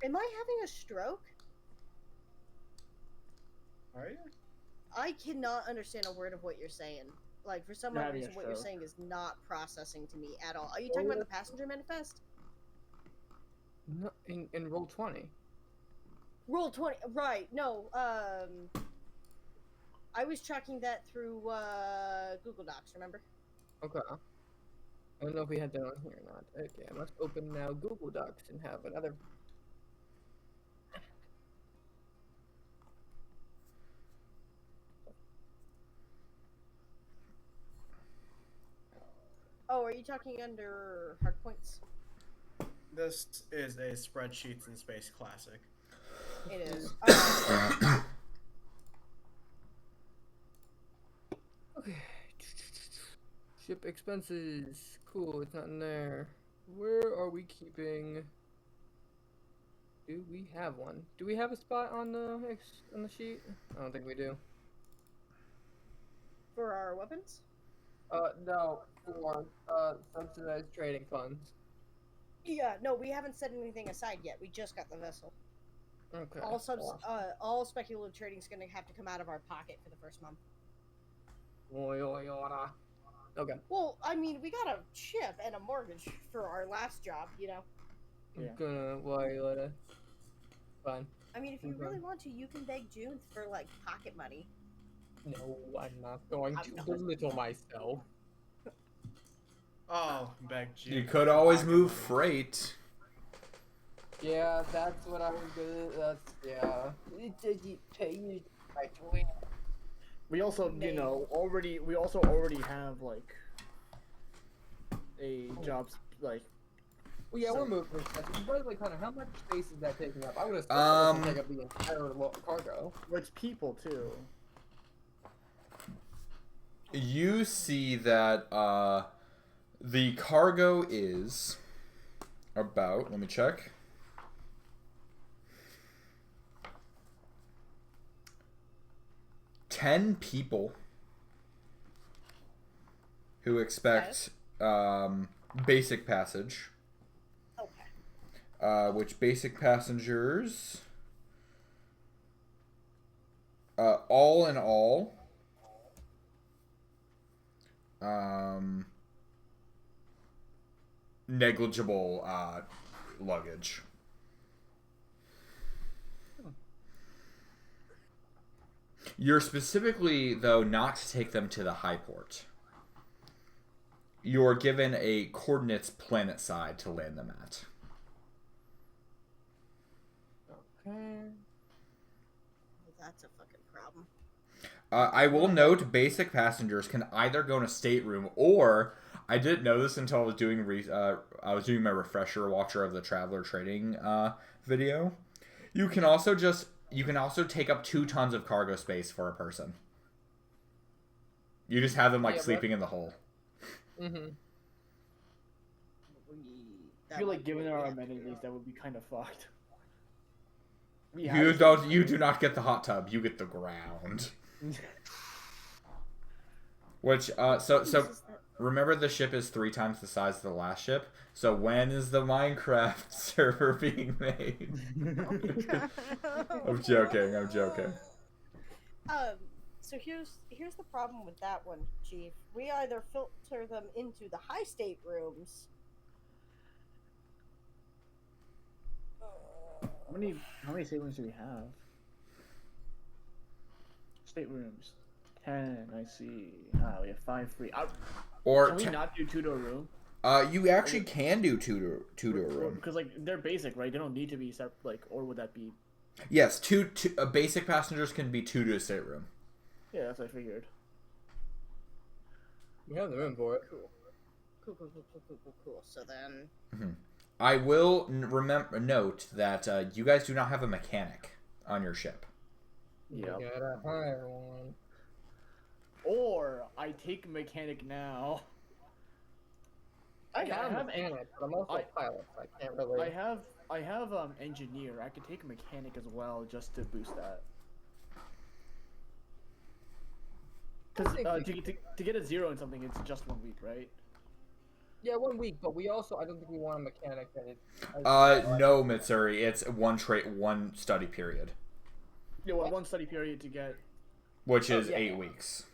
Am I having a stroke? Are you? I cannot understand a word of what you're saying. Like, for some You're odd having a reason, what you're stroke. saying is not processing to me at all. Are you talking about the passenger manifest? No, in roll 20. Roll 20, right, no, I was tracking that through, Google Docs, remember? Okay. I don't know if we had that on here or not. Okay, I must open now Google Docs and have another. Oh, are you talking under hard points? This is a Spreadsheets in Space classic. It is. Okay. Ship expenses. Cool, it's not in there. Where are we keeping? Do we have one? Do we have a spot on the sheet? I don't think we do. For our weapons? No, for subsidized trading funds. Yeah, no, we haven't set anything aside yet. We just got the vessel. Okay. All speculative trading is going to have to come out of our pocket for the first month. Okay. Well, I mean, we got a ship and a mortgage for our last job, you know. Yeah. I'm gonna Fine. I mean, if you Okay. really want to, you can beg June for like pocket money. No, I'm not going I'm to not. belittle myself. Oh, beg you. You could always Pocket move money. freight. Yeah, that's what I was gonna. We also, you Maybe. know, already have like a job like. Well, yeah, So- we're moving expensive. By the way, Connor, how much space is that taking up? I would have take up the entire cargo. Which people too. You see that the cargo is about, let me check. Ten people who expect basic passage, Okay. which basic passengers, all in all, negligible luggage. You're specifically, though, not to take them to the high port. You're given a coordinates planet side to land them at. Okay. Well, that's a fucking problem. I will note basic passengers can either go in a stateroom or I didn't know this until I was doing my refresher watcher of the Traveler Trading video. You can also take up 2 tons of cargo space for a person. You just have them like Yeah, sleeping in the hull. Mm-hmm. I feel like given our amenities, that would be kind of fucked. You do not get the hot tub. You get the ground. Which so remember the ship is 3 times the size of the last ship. So when is the Minecraft server being made? I'm joking. So here's the problem with that one, Chief. We either filter them into the high state rooms. How many staterooms do we have? Staterooms. 10, I see. We have 5 free. Or Can we not do 2 to a room? you actually can do two to a room. Because like they're basic, right? They don't need to be separate. Like, or would that be? Yes, two basic passengers can be 2 to a stateroom. Yeah, that's what I figured. We have the room for it. Cool. So then, I will note that you guys do not have a mechanic on your ship. Yeah. We gotta hire one. Or I take mechanic now. I Yeah, have I have mechanic, but I'm also a pilot, so I can't really. I have engineer. I could take mechanic as well just to boost that. Because I think to get a 0 in something, it's just 1 week, right? Yeah, 1 week, but we also I don't think we want a mechanic that is. No, Mitsuri. It's one study period, Yeah, well, one study period to get. which Oh, is yeah. 8 weeks.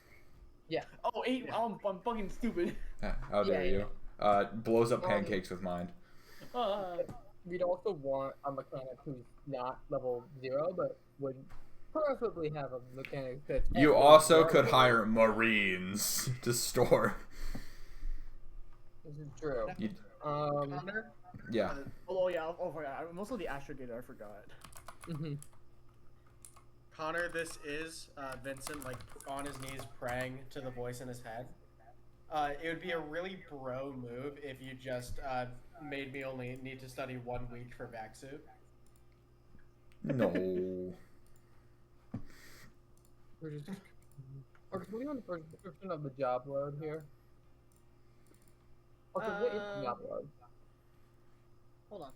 Oh, 8. I'm fucking stupid. How dare Yeah, you? Blows up pancakes with mine. We'd also want a mechanic who's not level 0, but would preferably have a mechanic that's. at You level also 0. could hire Marines to store. This is true. You, Connor, yeah. Oh yeah. Oh yeah. Most of the astrogator I forgot. Mhm. Connor, this is Vincent, like, on his knees praying to the voice in his head. It would be a really bro move if you just made me only need to study 1 week for Vaxu. No. We're just. Or can we on the first description of the job load here? Okay, what is the job load? Hold on.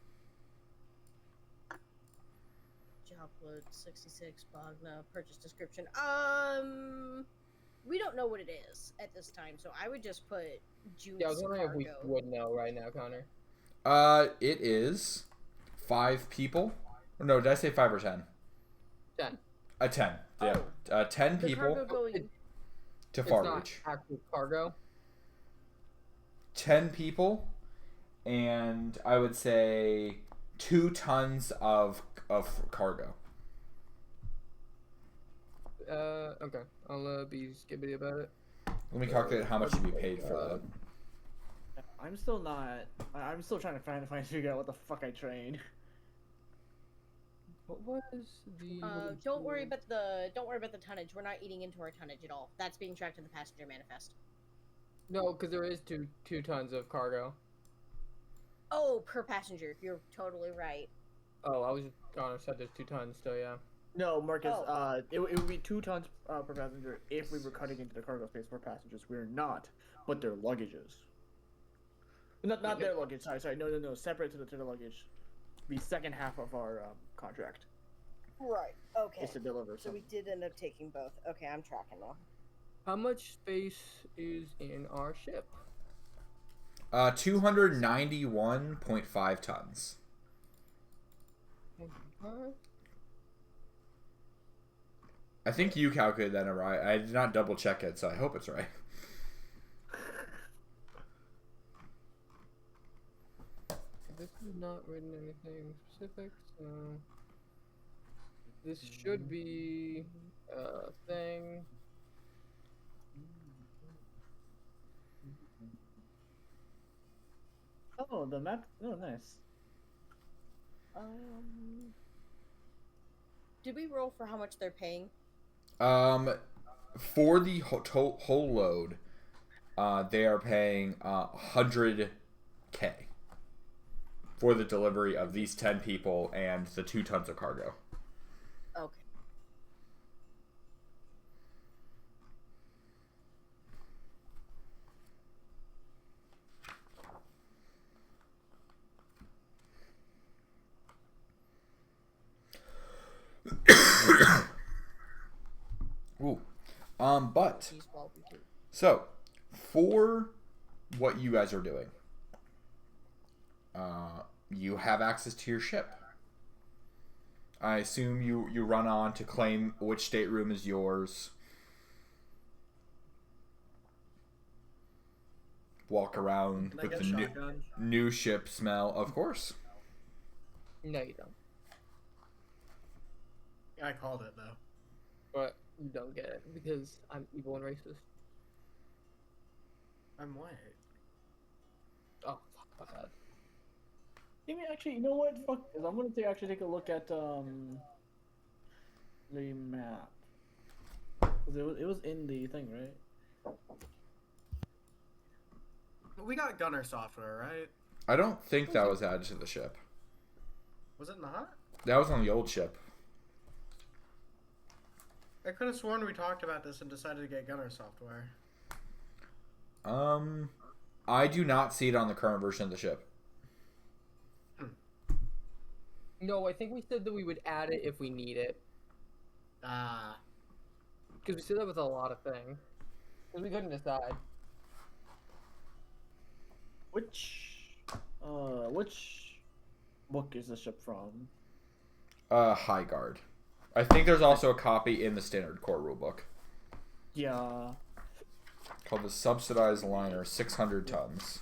Job load 66 Bogna purchase description. We don't know what it is at this time, so I would just put June's Yeah, I was wondering if we cargo. would know right now, Connor. It is 5 people. No, did I say 5 or 10? 10. 10. Yeah. 10 The people cargo going. to It's Far not Reach. actual cargo. 10 people, and I would say 2 tons of cargo. Okay. I'll be skibbity about it. Let me calculate how much you'd be paid for that. I'm still not. I'm still trying to figure out what the fuck I trained. What was the? Don't worry about the tonnage. We're not eating into our tonnage at all. That's being tracked in the passenger manifest. No, because there is two tons of cargo. Oh, per passenger. You're totally right. Oh, I was just Connor said there's 2 tons. So yeah. No, Marcus. Oh. It would be 2 tons per passenger if we were cutting into the cargo space for passengers. We're not, but their luggages. Not their luggage. Sorry. No. Separate to the luggage. The second half of our contract Right. Okay. is to deliver. So we did end up taking both. Okay, I'm tracking now. How much space is in our ship? 291.5 tons. I think you calculated that right. I did not double check it, so I hope it's right. This is not written anything specific, so this should be a thing. Oh, the map. Oh, nice. Did we roll for how much they're paying? For the whole load, they are paying 100K for the delivery of these 10 people and the 2 tons of cargo. Okay. Ooh. But These will be too. so for what you guys are doing, you have access to your ship. I assume you run on to claim which stateroom is yours. Walk around Can I with get the shotgun? new ship smell, of course. No, you don't. I called it though. But you don't get it because I'm evil and racist. I'm white. Oh, fuck that. Maybe actually, you know what? Fuck this. I'm gonna actually take a look at the map. 'Cause it was in the thing, right? We got gunner software, right? I don't think that was added to the ship. Was it not? That was on the old ship. I could have sworn we talked about this and decided to get gunner software. I do not see it on the current version of the ship. No, I think we said that we would add it if we need it. Ah. Because we said that with a lot of things. Because we couldn't decide. Which book is the ship from? High Guard. I think there's also a copy in the standard core rulebook Yeah. called the Subsidized Liner, 600 tons.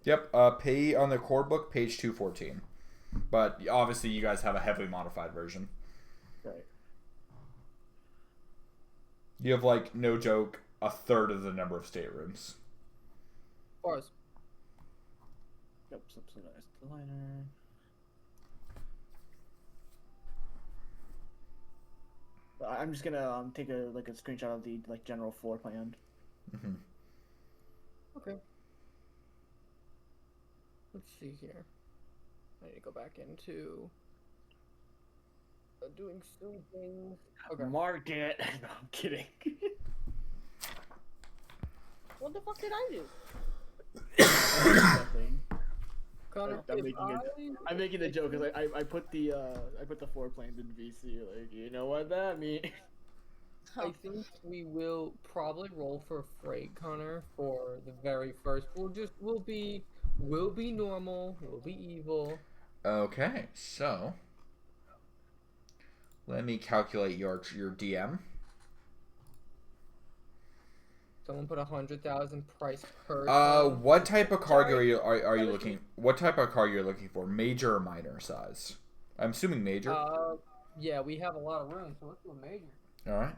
Yep, pay on the core book, page 214. But obviously you guys have a heavily modified version. Right. You have, like, no joke, a third of the number of staterooms. Bars. Yep, subsidized liner. I'm just gonna take a screenshot of the general floor plan. Mm-hmm. Okay. Let's see here. I need to go back into doing still things. Okay. Mark it. No, I'm kidding. What the fuck did I do? Nothing. Connor, I'm making a joke because I put the floor plans in VC. Like, you know what that means? I think we will probably roll for freight, Connor, for the very first. We'll be normal. We'll be evil. Okay, so let me calculate your DM. Someone put 100,000 price per. What type of cargo Sorry. are you looking? What type of cargo you're looking for? Major or minor size? I'm assuming major. Yeah, we have a lot of room, so let's do a major. All right.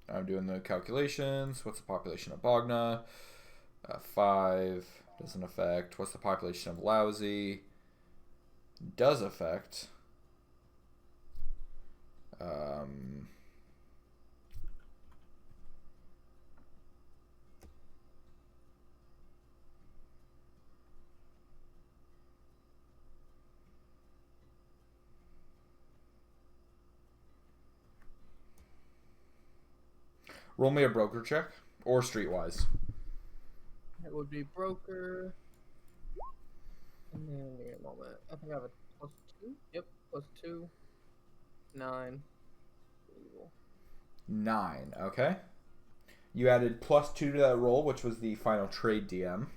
I'm doing the calculations. What's the population of Bogna? 5 doesn't affect. What's the population of Lousy? Does affect. Roll me a broker check or streetwise. It would be broker. And then give me a moment. I think I have a +2. Yep, +2. 9. Evil. 9. Okay. You added +2 to that roll, which was the final trade DM.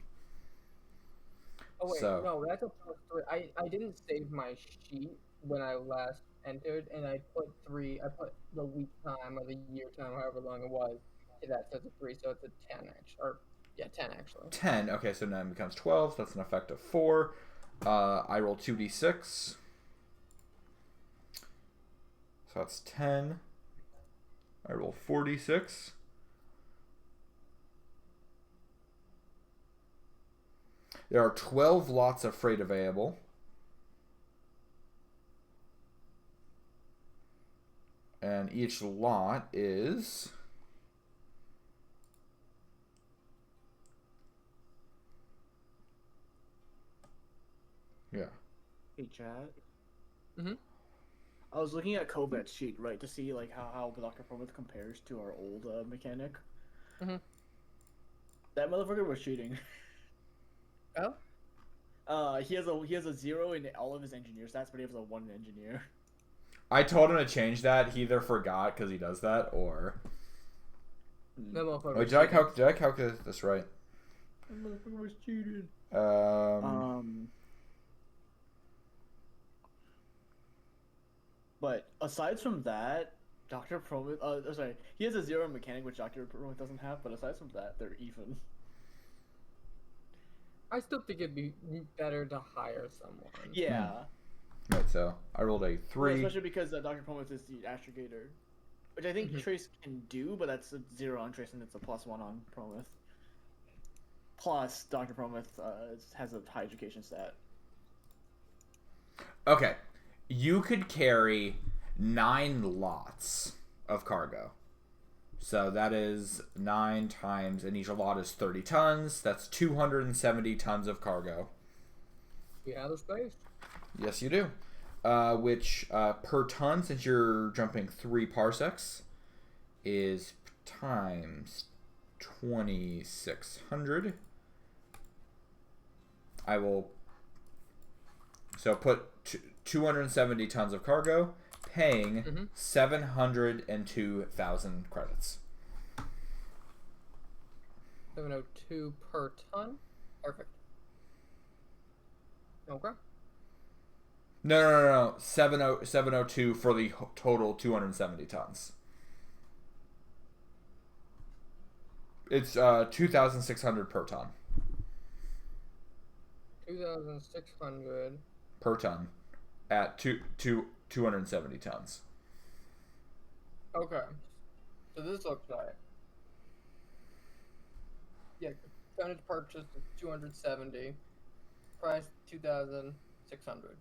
Oh wait, So- no, that's a +3. I didn't save my sheet when I last entered, and I put 3. I put the week time or the year time, however long it was, to that, so it's a 3. So it's a 10 actually, or yeah, 10 actually. 10. Okay, so 9 becomes 12. So that's an effect of 4. I roll 2d6. So that's 10. I roll 4d6. There are 12 lots of freight available. And each lot is... Yeah. Hey, chat. Mhm. I was looking at Kovet's sheet, right, to see how Dr. Promuth compares to our old mechanic. Mhm. That motherfucker was cheating. Oh. He has a 0 in all of his engineer stats, but he has a 1 in engineer. I told him to change that. He either forgot because he does that, or... That motherfucker Wait, was did I cheating. calculate this right? That motherfucker was cheating. But aside from that, Dr. Promuth, sorry, he has a 0 in mechanic, which Dr. Promuth doesn't have, but aside from that, they're even. I still think it'd be better to hire someone. Yeah. Right, so I rolled a Well, 3. especially because Dr. Promuth is the astrogator. Which I think Mhm. Trace can do, but that's a 0 on Trace and it's a +1 on Promuth. Plus, Dr. Promuth has a high education stat. Okay. You could carry 9 lots of cargo. So that is 9 times, and each lot is 30 tons. That's 270 tons of cargo. We have the space. Yes, you do. Which, per ton, since you're jumping 3 parsecs, is times 2,600. I will... So put 270 tons of cargo, paying 702,000 credits. 702 per ton. Perfect. Okay. No. 702 for the total 270 tons. It's 2,600 per ton. 2,600. Per ton at 270 tons. Okay. So this looks like. Yeah, tonnage purchase is 270. Price 2,600.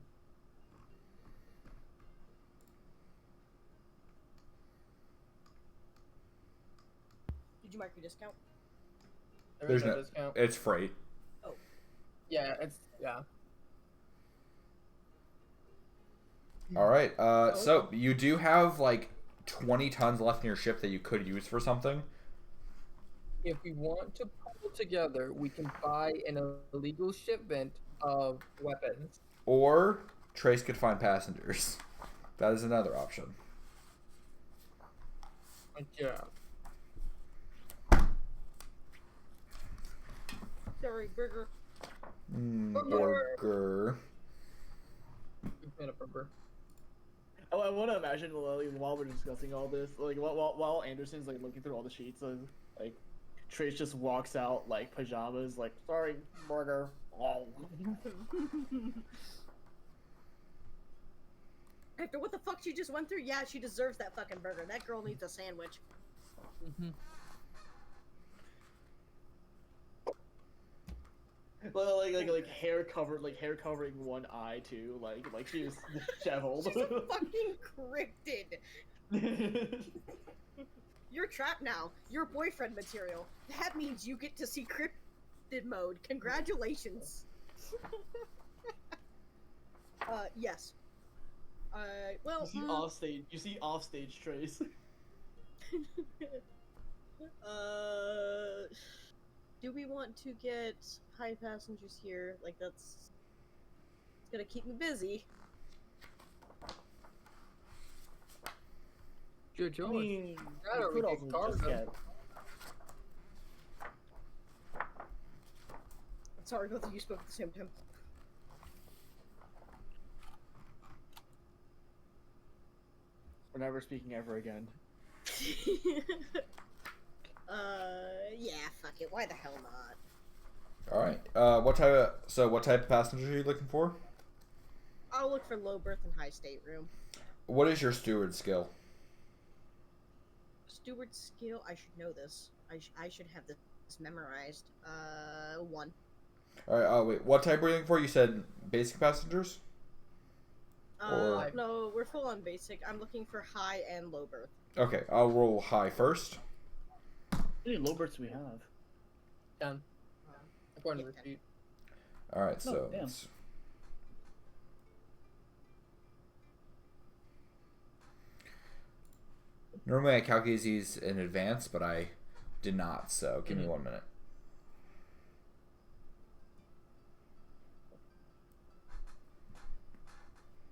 Did you mark your discount? There's There's no no. discount. It's freight. Yeah, it's yeah. All right. So you do have like 20 tons left in your ship that you could use for something. If we want to pull together, we can buy an illegal shipment of weapons. Or Trace could find passengers. That is another option. Yeah. Sorry, burger. Burger. Peanut butter. Oh, I want to imagine like, while we're discussing all this, like while Anderson's like looking through all the sheets, like Trace just walks out like pajamas, like sorry, burger. Oh. After what the fuck she just went through, yeah, she deserves that fucking burger. That girl needs a sandwich. Like hair covering one eye too, like she was disheveled. She's a fucking cryptid. You're trapped now. You're boyfriend material. That means you get to see cryptid mode. Congratulations. Yes. Well, You see offstage Trace. Do we want to get high passengers here? Like, it's gonna keep me busy. Good choice. I mean, That or we we could get also just cargo. get. Sorry, both of you spoke at the same time. We're never speaking ever again. Yeah, fuck it. Why the hell not? All right. What type of passenger are you looking for? I'll look for low berth and high stateroom. What is your steward skill? Steward skill. I should know this. I should have this memorized. 1. All right. Wait. What type are you looking for? You said basic passengers. Or- No, we're full on basic. I'm looking for high and low berth. Okay. I'll roll high first. How many low berths we have? Done. According to the sheet. All right. So. damn. Let's- Normally I calculate these in advance, but I did not. So give me 1 minute.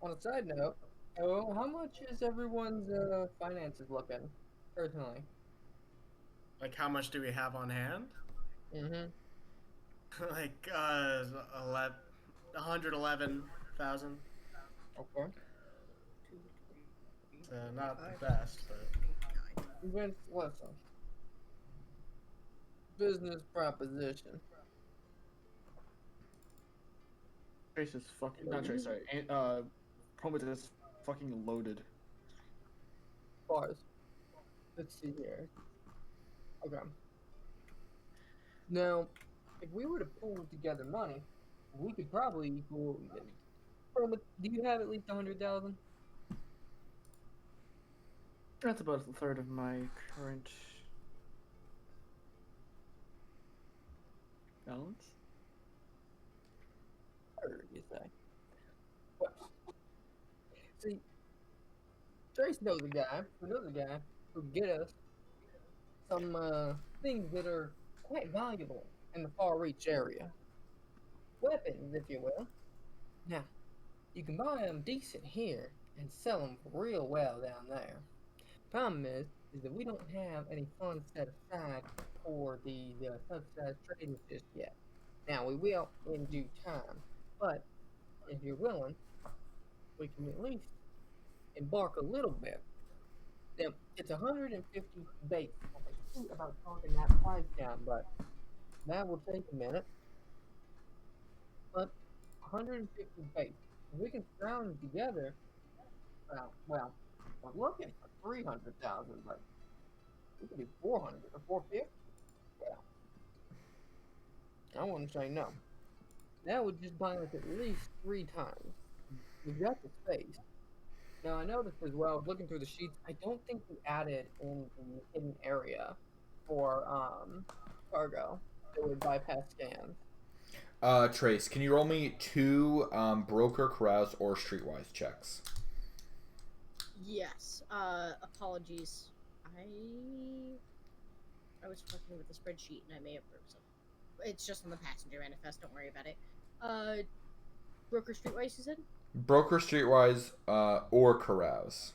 On a side note, how much is everyone's finances looking? Personally. Like, how much do we have on hand? Mm-hmm. Like, 111,000. Okay. Not the best, but Vince, listen. Business proposition. Trace is fucking. Not Trace, sorry. Prometheus is fucking loaded. Bars. Let's see here. Okay. Now, if we were to pull together money, we could probably pull. Do you have at least 100,000? That's about a third of my current balance. Or you say? Well, see, Trace knows a guy who can get us some things that are quite valuable in the far reach area. Weapons, if you will. Now, you can buy them decent here and sell them real well down there. Problem is, is that we don't have any funds set aside for the subsidized trading just yet. Now we will in due time, but if you're willing, we can at least embark a little bit. Now it's 150 base. I think about talking that price down, but that will take a minute. But 150 base. If we can round it together, well, I'm looking for 300,000, but we could do 400 or 450. Well, I wouldn't say no. That would just buy us at least 3 times. We've got the space. Now I noticed as well, looking through the sheets, I don't think we added in the hidden area for cargo that would bypass scans. Trace, can you roll me 2 broker, carouse, or streetwise checks? Yes. Apologies. I was fucking with the spreadsheet and I may have broke some. It's just on the passenger manifest. Don't worry about it. Broker Streetwise, you said? Broker, streetwise, or carouse.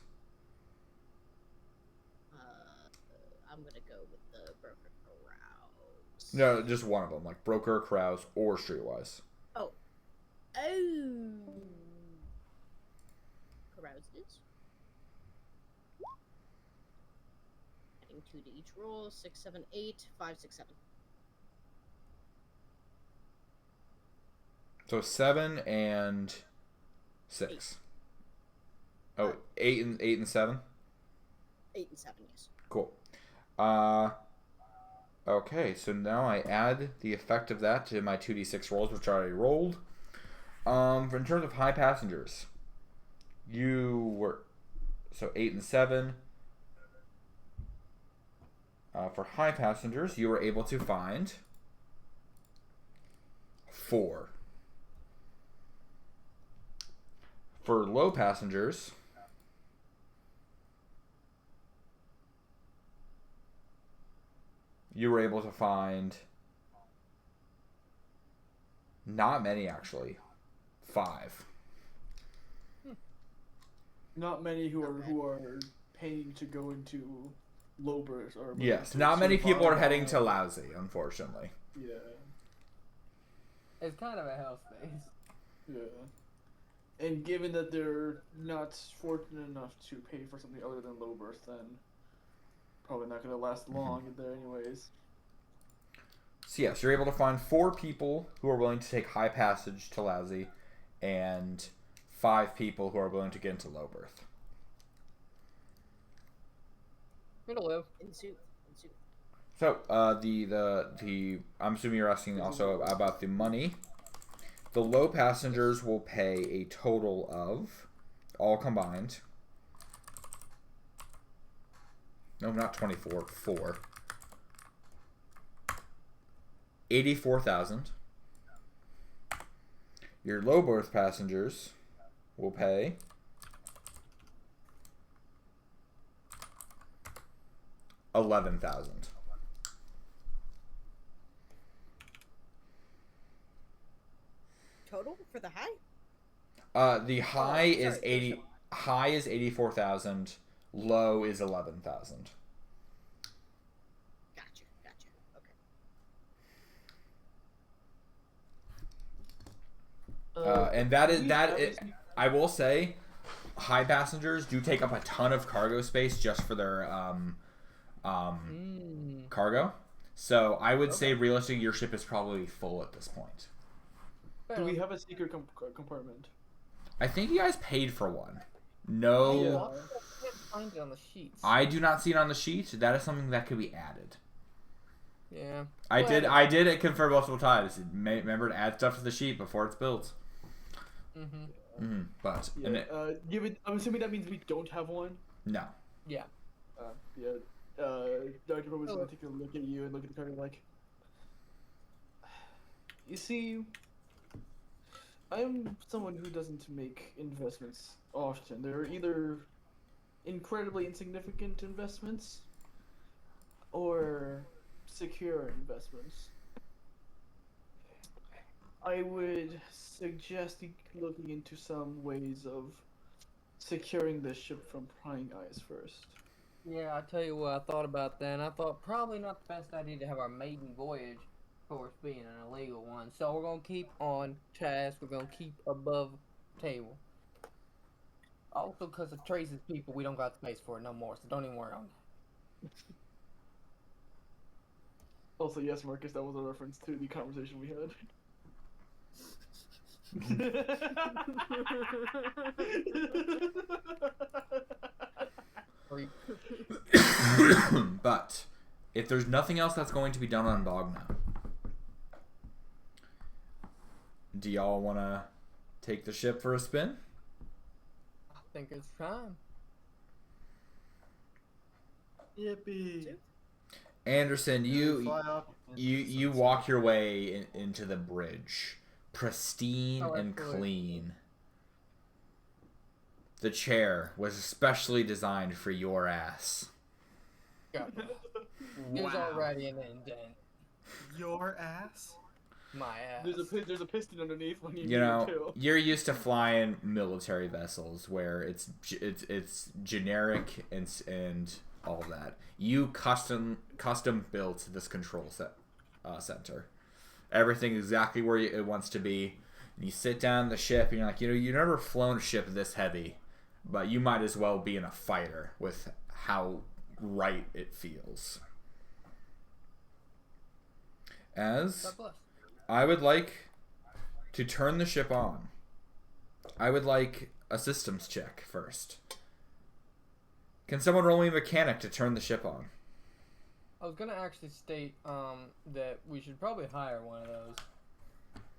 I'm gonna go with the broker carouse. No, just one of them, like broker, carouse, or streetwise. Oh. Carouse it is. Adding 2 to each roll. 6, 7, 8, 5, 6, 7. So 7 and 6. Oh, 8 and 7? 8 and 7, yes. Cool. Okay, so now I add the effect of that to my 2d6 rolls, which I already rolled. In terms of high passengers, you were... So 8 and 7. For high passengers, you were able to find 4. For low passengers, you were able to find not many, actually. 5. Not many who are paying to go into Lobers or Yes, to not many people are survive heading on- to Lousy, unfortunately. Yeah, It's kind of a hell space. yeah. And given that they're not fortunate enough to pay for something other than low berth, then probably not going to last long there anyways. So yes, you're able to find 4 people who are willing to take high passage to Lousy, and 5 people who are willing to get into low berth. It'll live. In suit. So the I'm assuming you're asking also about the money. The low passengers will pay a total of, all combined. No, not 24. 4. 84,000. Your low berth passengers will pay 11,000. Total for the high? The high is sorry, 80. High is 84,000. Low is 11,000. Gotcha. Okay. And that is. I will say, high passengers do take up a ton of cargo space just for their cargo. So I would say realistically, your ship is probably full at this point. Do we have a secret compartment? I think you guys paid for one. No, Yeah. I can't find it on the sheets. I do not see it on the sheet. That is something that could be added. Yeah. I Well, did it confirm multiple times. Remember to add stuff to the sheet before it's built. But Yeah. and it, I'm assuming that means we don't have one. no. Yeah. Yeah. Dr. Pro was Oh. gonna take a look at you and look at the card and like, you see, I'm someone who doesn't make investments often. They're either incredibly insignificant investments or secure investments. I would suggest looking into some ways of securing the ship from prying eyes first. Yeah, I tell you what, I thought about that, and I thought probably not the best idea to have our maiden voyage, of course, being an illegal one. So we're gonna keep on task. We're gonna keep above table. Also, because of Trace's people, we don't got space for it no more. So don't even worry on that. Also, yes, Marcus, that was a reference to the conversation we had. Freak. But if there's nothing else that's going to be done on Bogna, do y'all want to take the ship for a spin? I think it's time. Yippee! Anderson, you Fly off into you the walk your way into the bridge, pristine Oh, and absolutely. clean. The chair was especially designed for your ass. Got it was already an indent. Your ass? My ass. There's a piston underneath when you You need know, it too. you're used to flying military vessels where it's generic and all of that. You custom built this control center. Everything exactly where it wants to be. You sit down the ship and you're like, you've never flown a ship this heavy, but you might as well be in a fighter with how right it feels. As God bless. I would like to turn the ship on. I would like a systems check first. Can someone roll me a mechanic to turn the ship on? I was gonna actually state that we should probably hire one of those.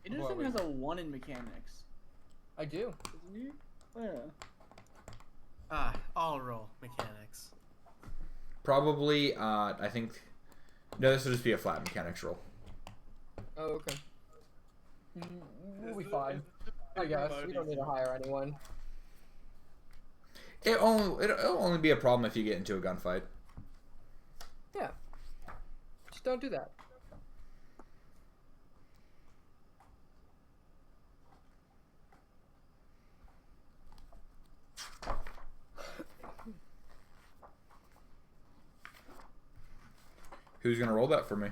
Anderson has a 1 in mechanics. I do. Doesn't he? Yeah. I'll roll mechanics. Probably, I think... No, this will just be a flat mechanics roll. Oh, okay. We'll be fine. I guess we don't need to hire anyone. It'll only be a problem if you get into a gunfight. Yeah. Just don't do that. Who's gonna roll that for me?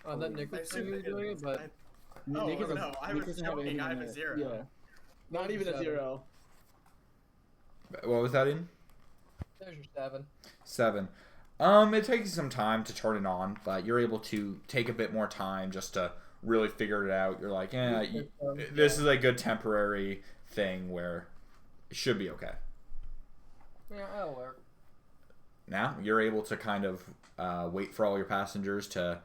That Nick was doing it, but Oh, Nick is a- no, I Nick was doesn't have joking, anything I in have a there. 0. Yeah. Not even a 7. 0. What was that in? there's your 7. 7. It takes you some time to turn it on, but you're able to take a bit more time just to really figure it out. You're like, this is a good temporary thing where it should be okay. Yeah, that'll work. Now you're able to kind of wait for all your passengers to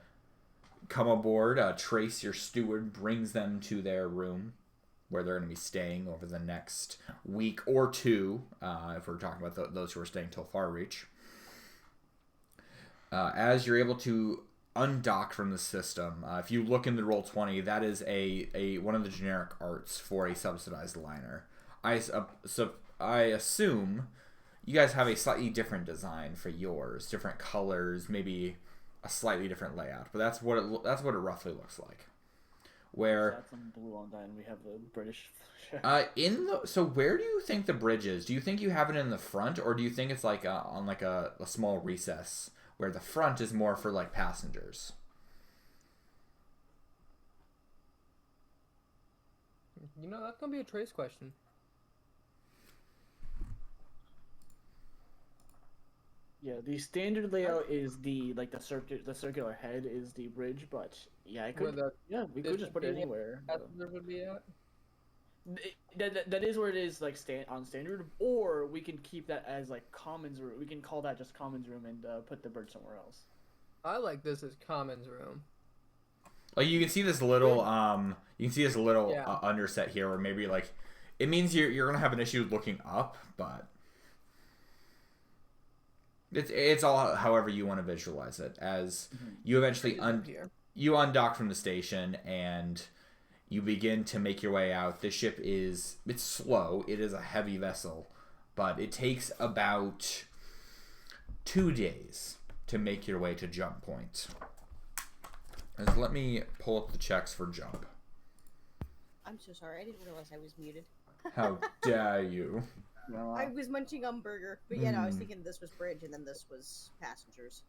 come aboard. Trace, your steward, brings them to their room where they're going to be staying over the next week or two, if we're talking about those who are staying till Farreach. As you're able to undock from the system, if you look in the Roll20, that is a one of the generic arts for a subsidized liner. I assume you guys have a slightly different design for yours, different colors, maybe a slightly different layout, but that's what it roughly looks like. Where That's some blue on that, and we have the British. so where do you think the bridge is? Do you think you have it in the front, or do you think it's like on like a small recess where the front is more for like passengers? You know, that's gonna be a Trace question. Yeah, the standard layout is the circular head is the bridge, but yeah, I Where could the we could just put it convenient anywhere. passenger would be at. That is where it is like on standard, or we can keep that as like commons room. We can call that just commons room and put the bridge somewhere else. I like this as Commons room. Like you can see this little Yeah. underset here, where maybe like it means you're gonna have an issue looking up, but it's all however you want to visualize it. As you eventually Here. you undock from the station and you begin to make your way out. This ship it's slow. It is a heavy vessel, but it takes about 2 days to make your way to Jump Point. And let me pull up the checks for Jump. I'm so sorry. I didn't realize I was muted. How dare you? No, I was munching on burger, but yeah, no, I was Mm. thinking this was bridge and then this was passengers.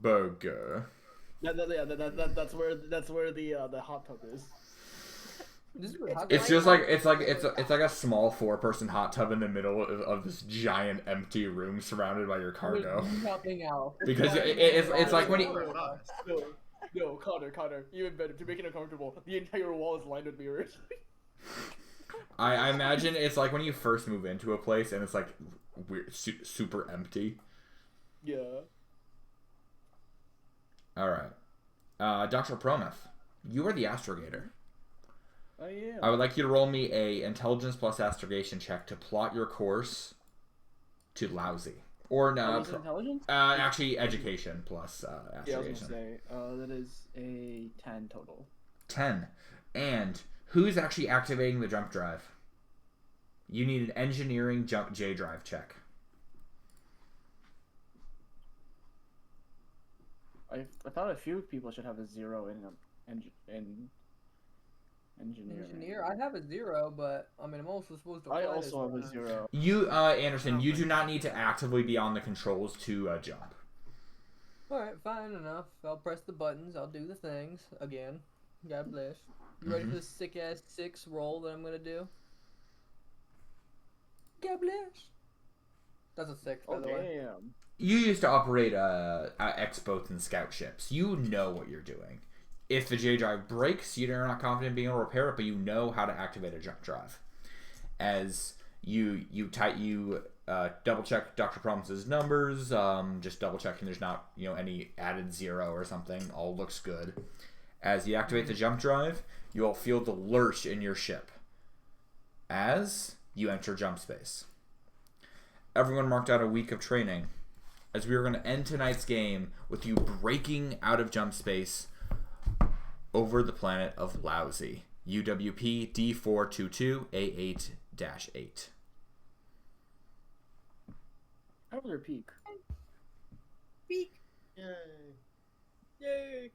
Burger. That's where the hot tub is. This is what It's hot It's Why just not? like it's like a small 4-person hot tub in the middle of this giant empty room surrounded by your cargo. Nothing else. Because it's like when you Four of us. No, Connor, even better. To make it uncomfortable, the entire wall is lined with mirrors. I imagine it's like when you first move into a place and it's like weird, super empty. Yeah. All right, Dr. Promuth, you are the astrogator. I am. I would like you to roll me a intelligence plus astrogation check to plot your course to lousy or no, Was it intelligence? actually education plus Yeah, I was astrogation. gonna say, that is a 10 total. 10. And who's actually activating the jump drive? You need an engineering jump J drive check. I thought a few people should have a 0 in engineering. Engineer, I have a 0, but I mean I'm also supposed to. I fly this also have a thing. 0. You, Anderson, you do not need to actively be on the controls to jump. Alright, fine enough. I'll press the buttons, I'll do the things again. God bless. You ready for this sick ass 6 roll that I'm gonna do? God bless. That's a 6, by Oh the way. damn. You used to operate X-boats and scout ships. You know what you're doing. If the J drive breaks, you're not confident in being able to repair it, but you know how to activate a jump drive. As you double check Dr. Promise's numbers, just double checking there's not any added 0 or something. All looks good. As you activate the jump drive, you will feel the lurch in your ship as you enter jump space. Everyone marked out a week of training, as we are going to end tonight's game with you breaking out of jump space over the planet of Lousy. UWP D422A8-8. How was your peak? Peek. Yay. Yay.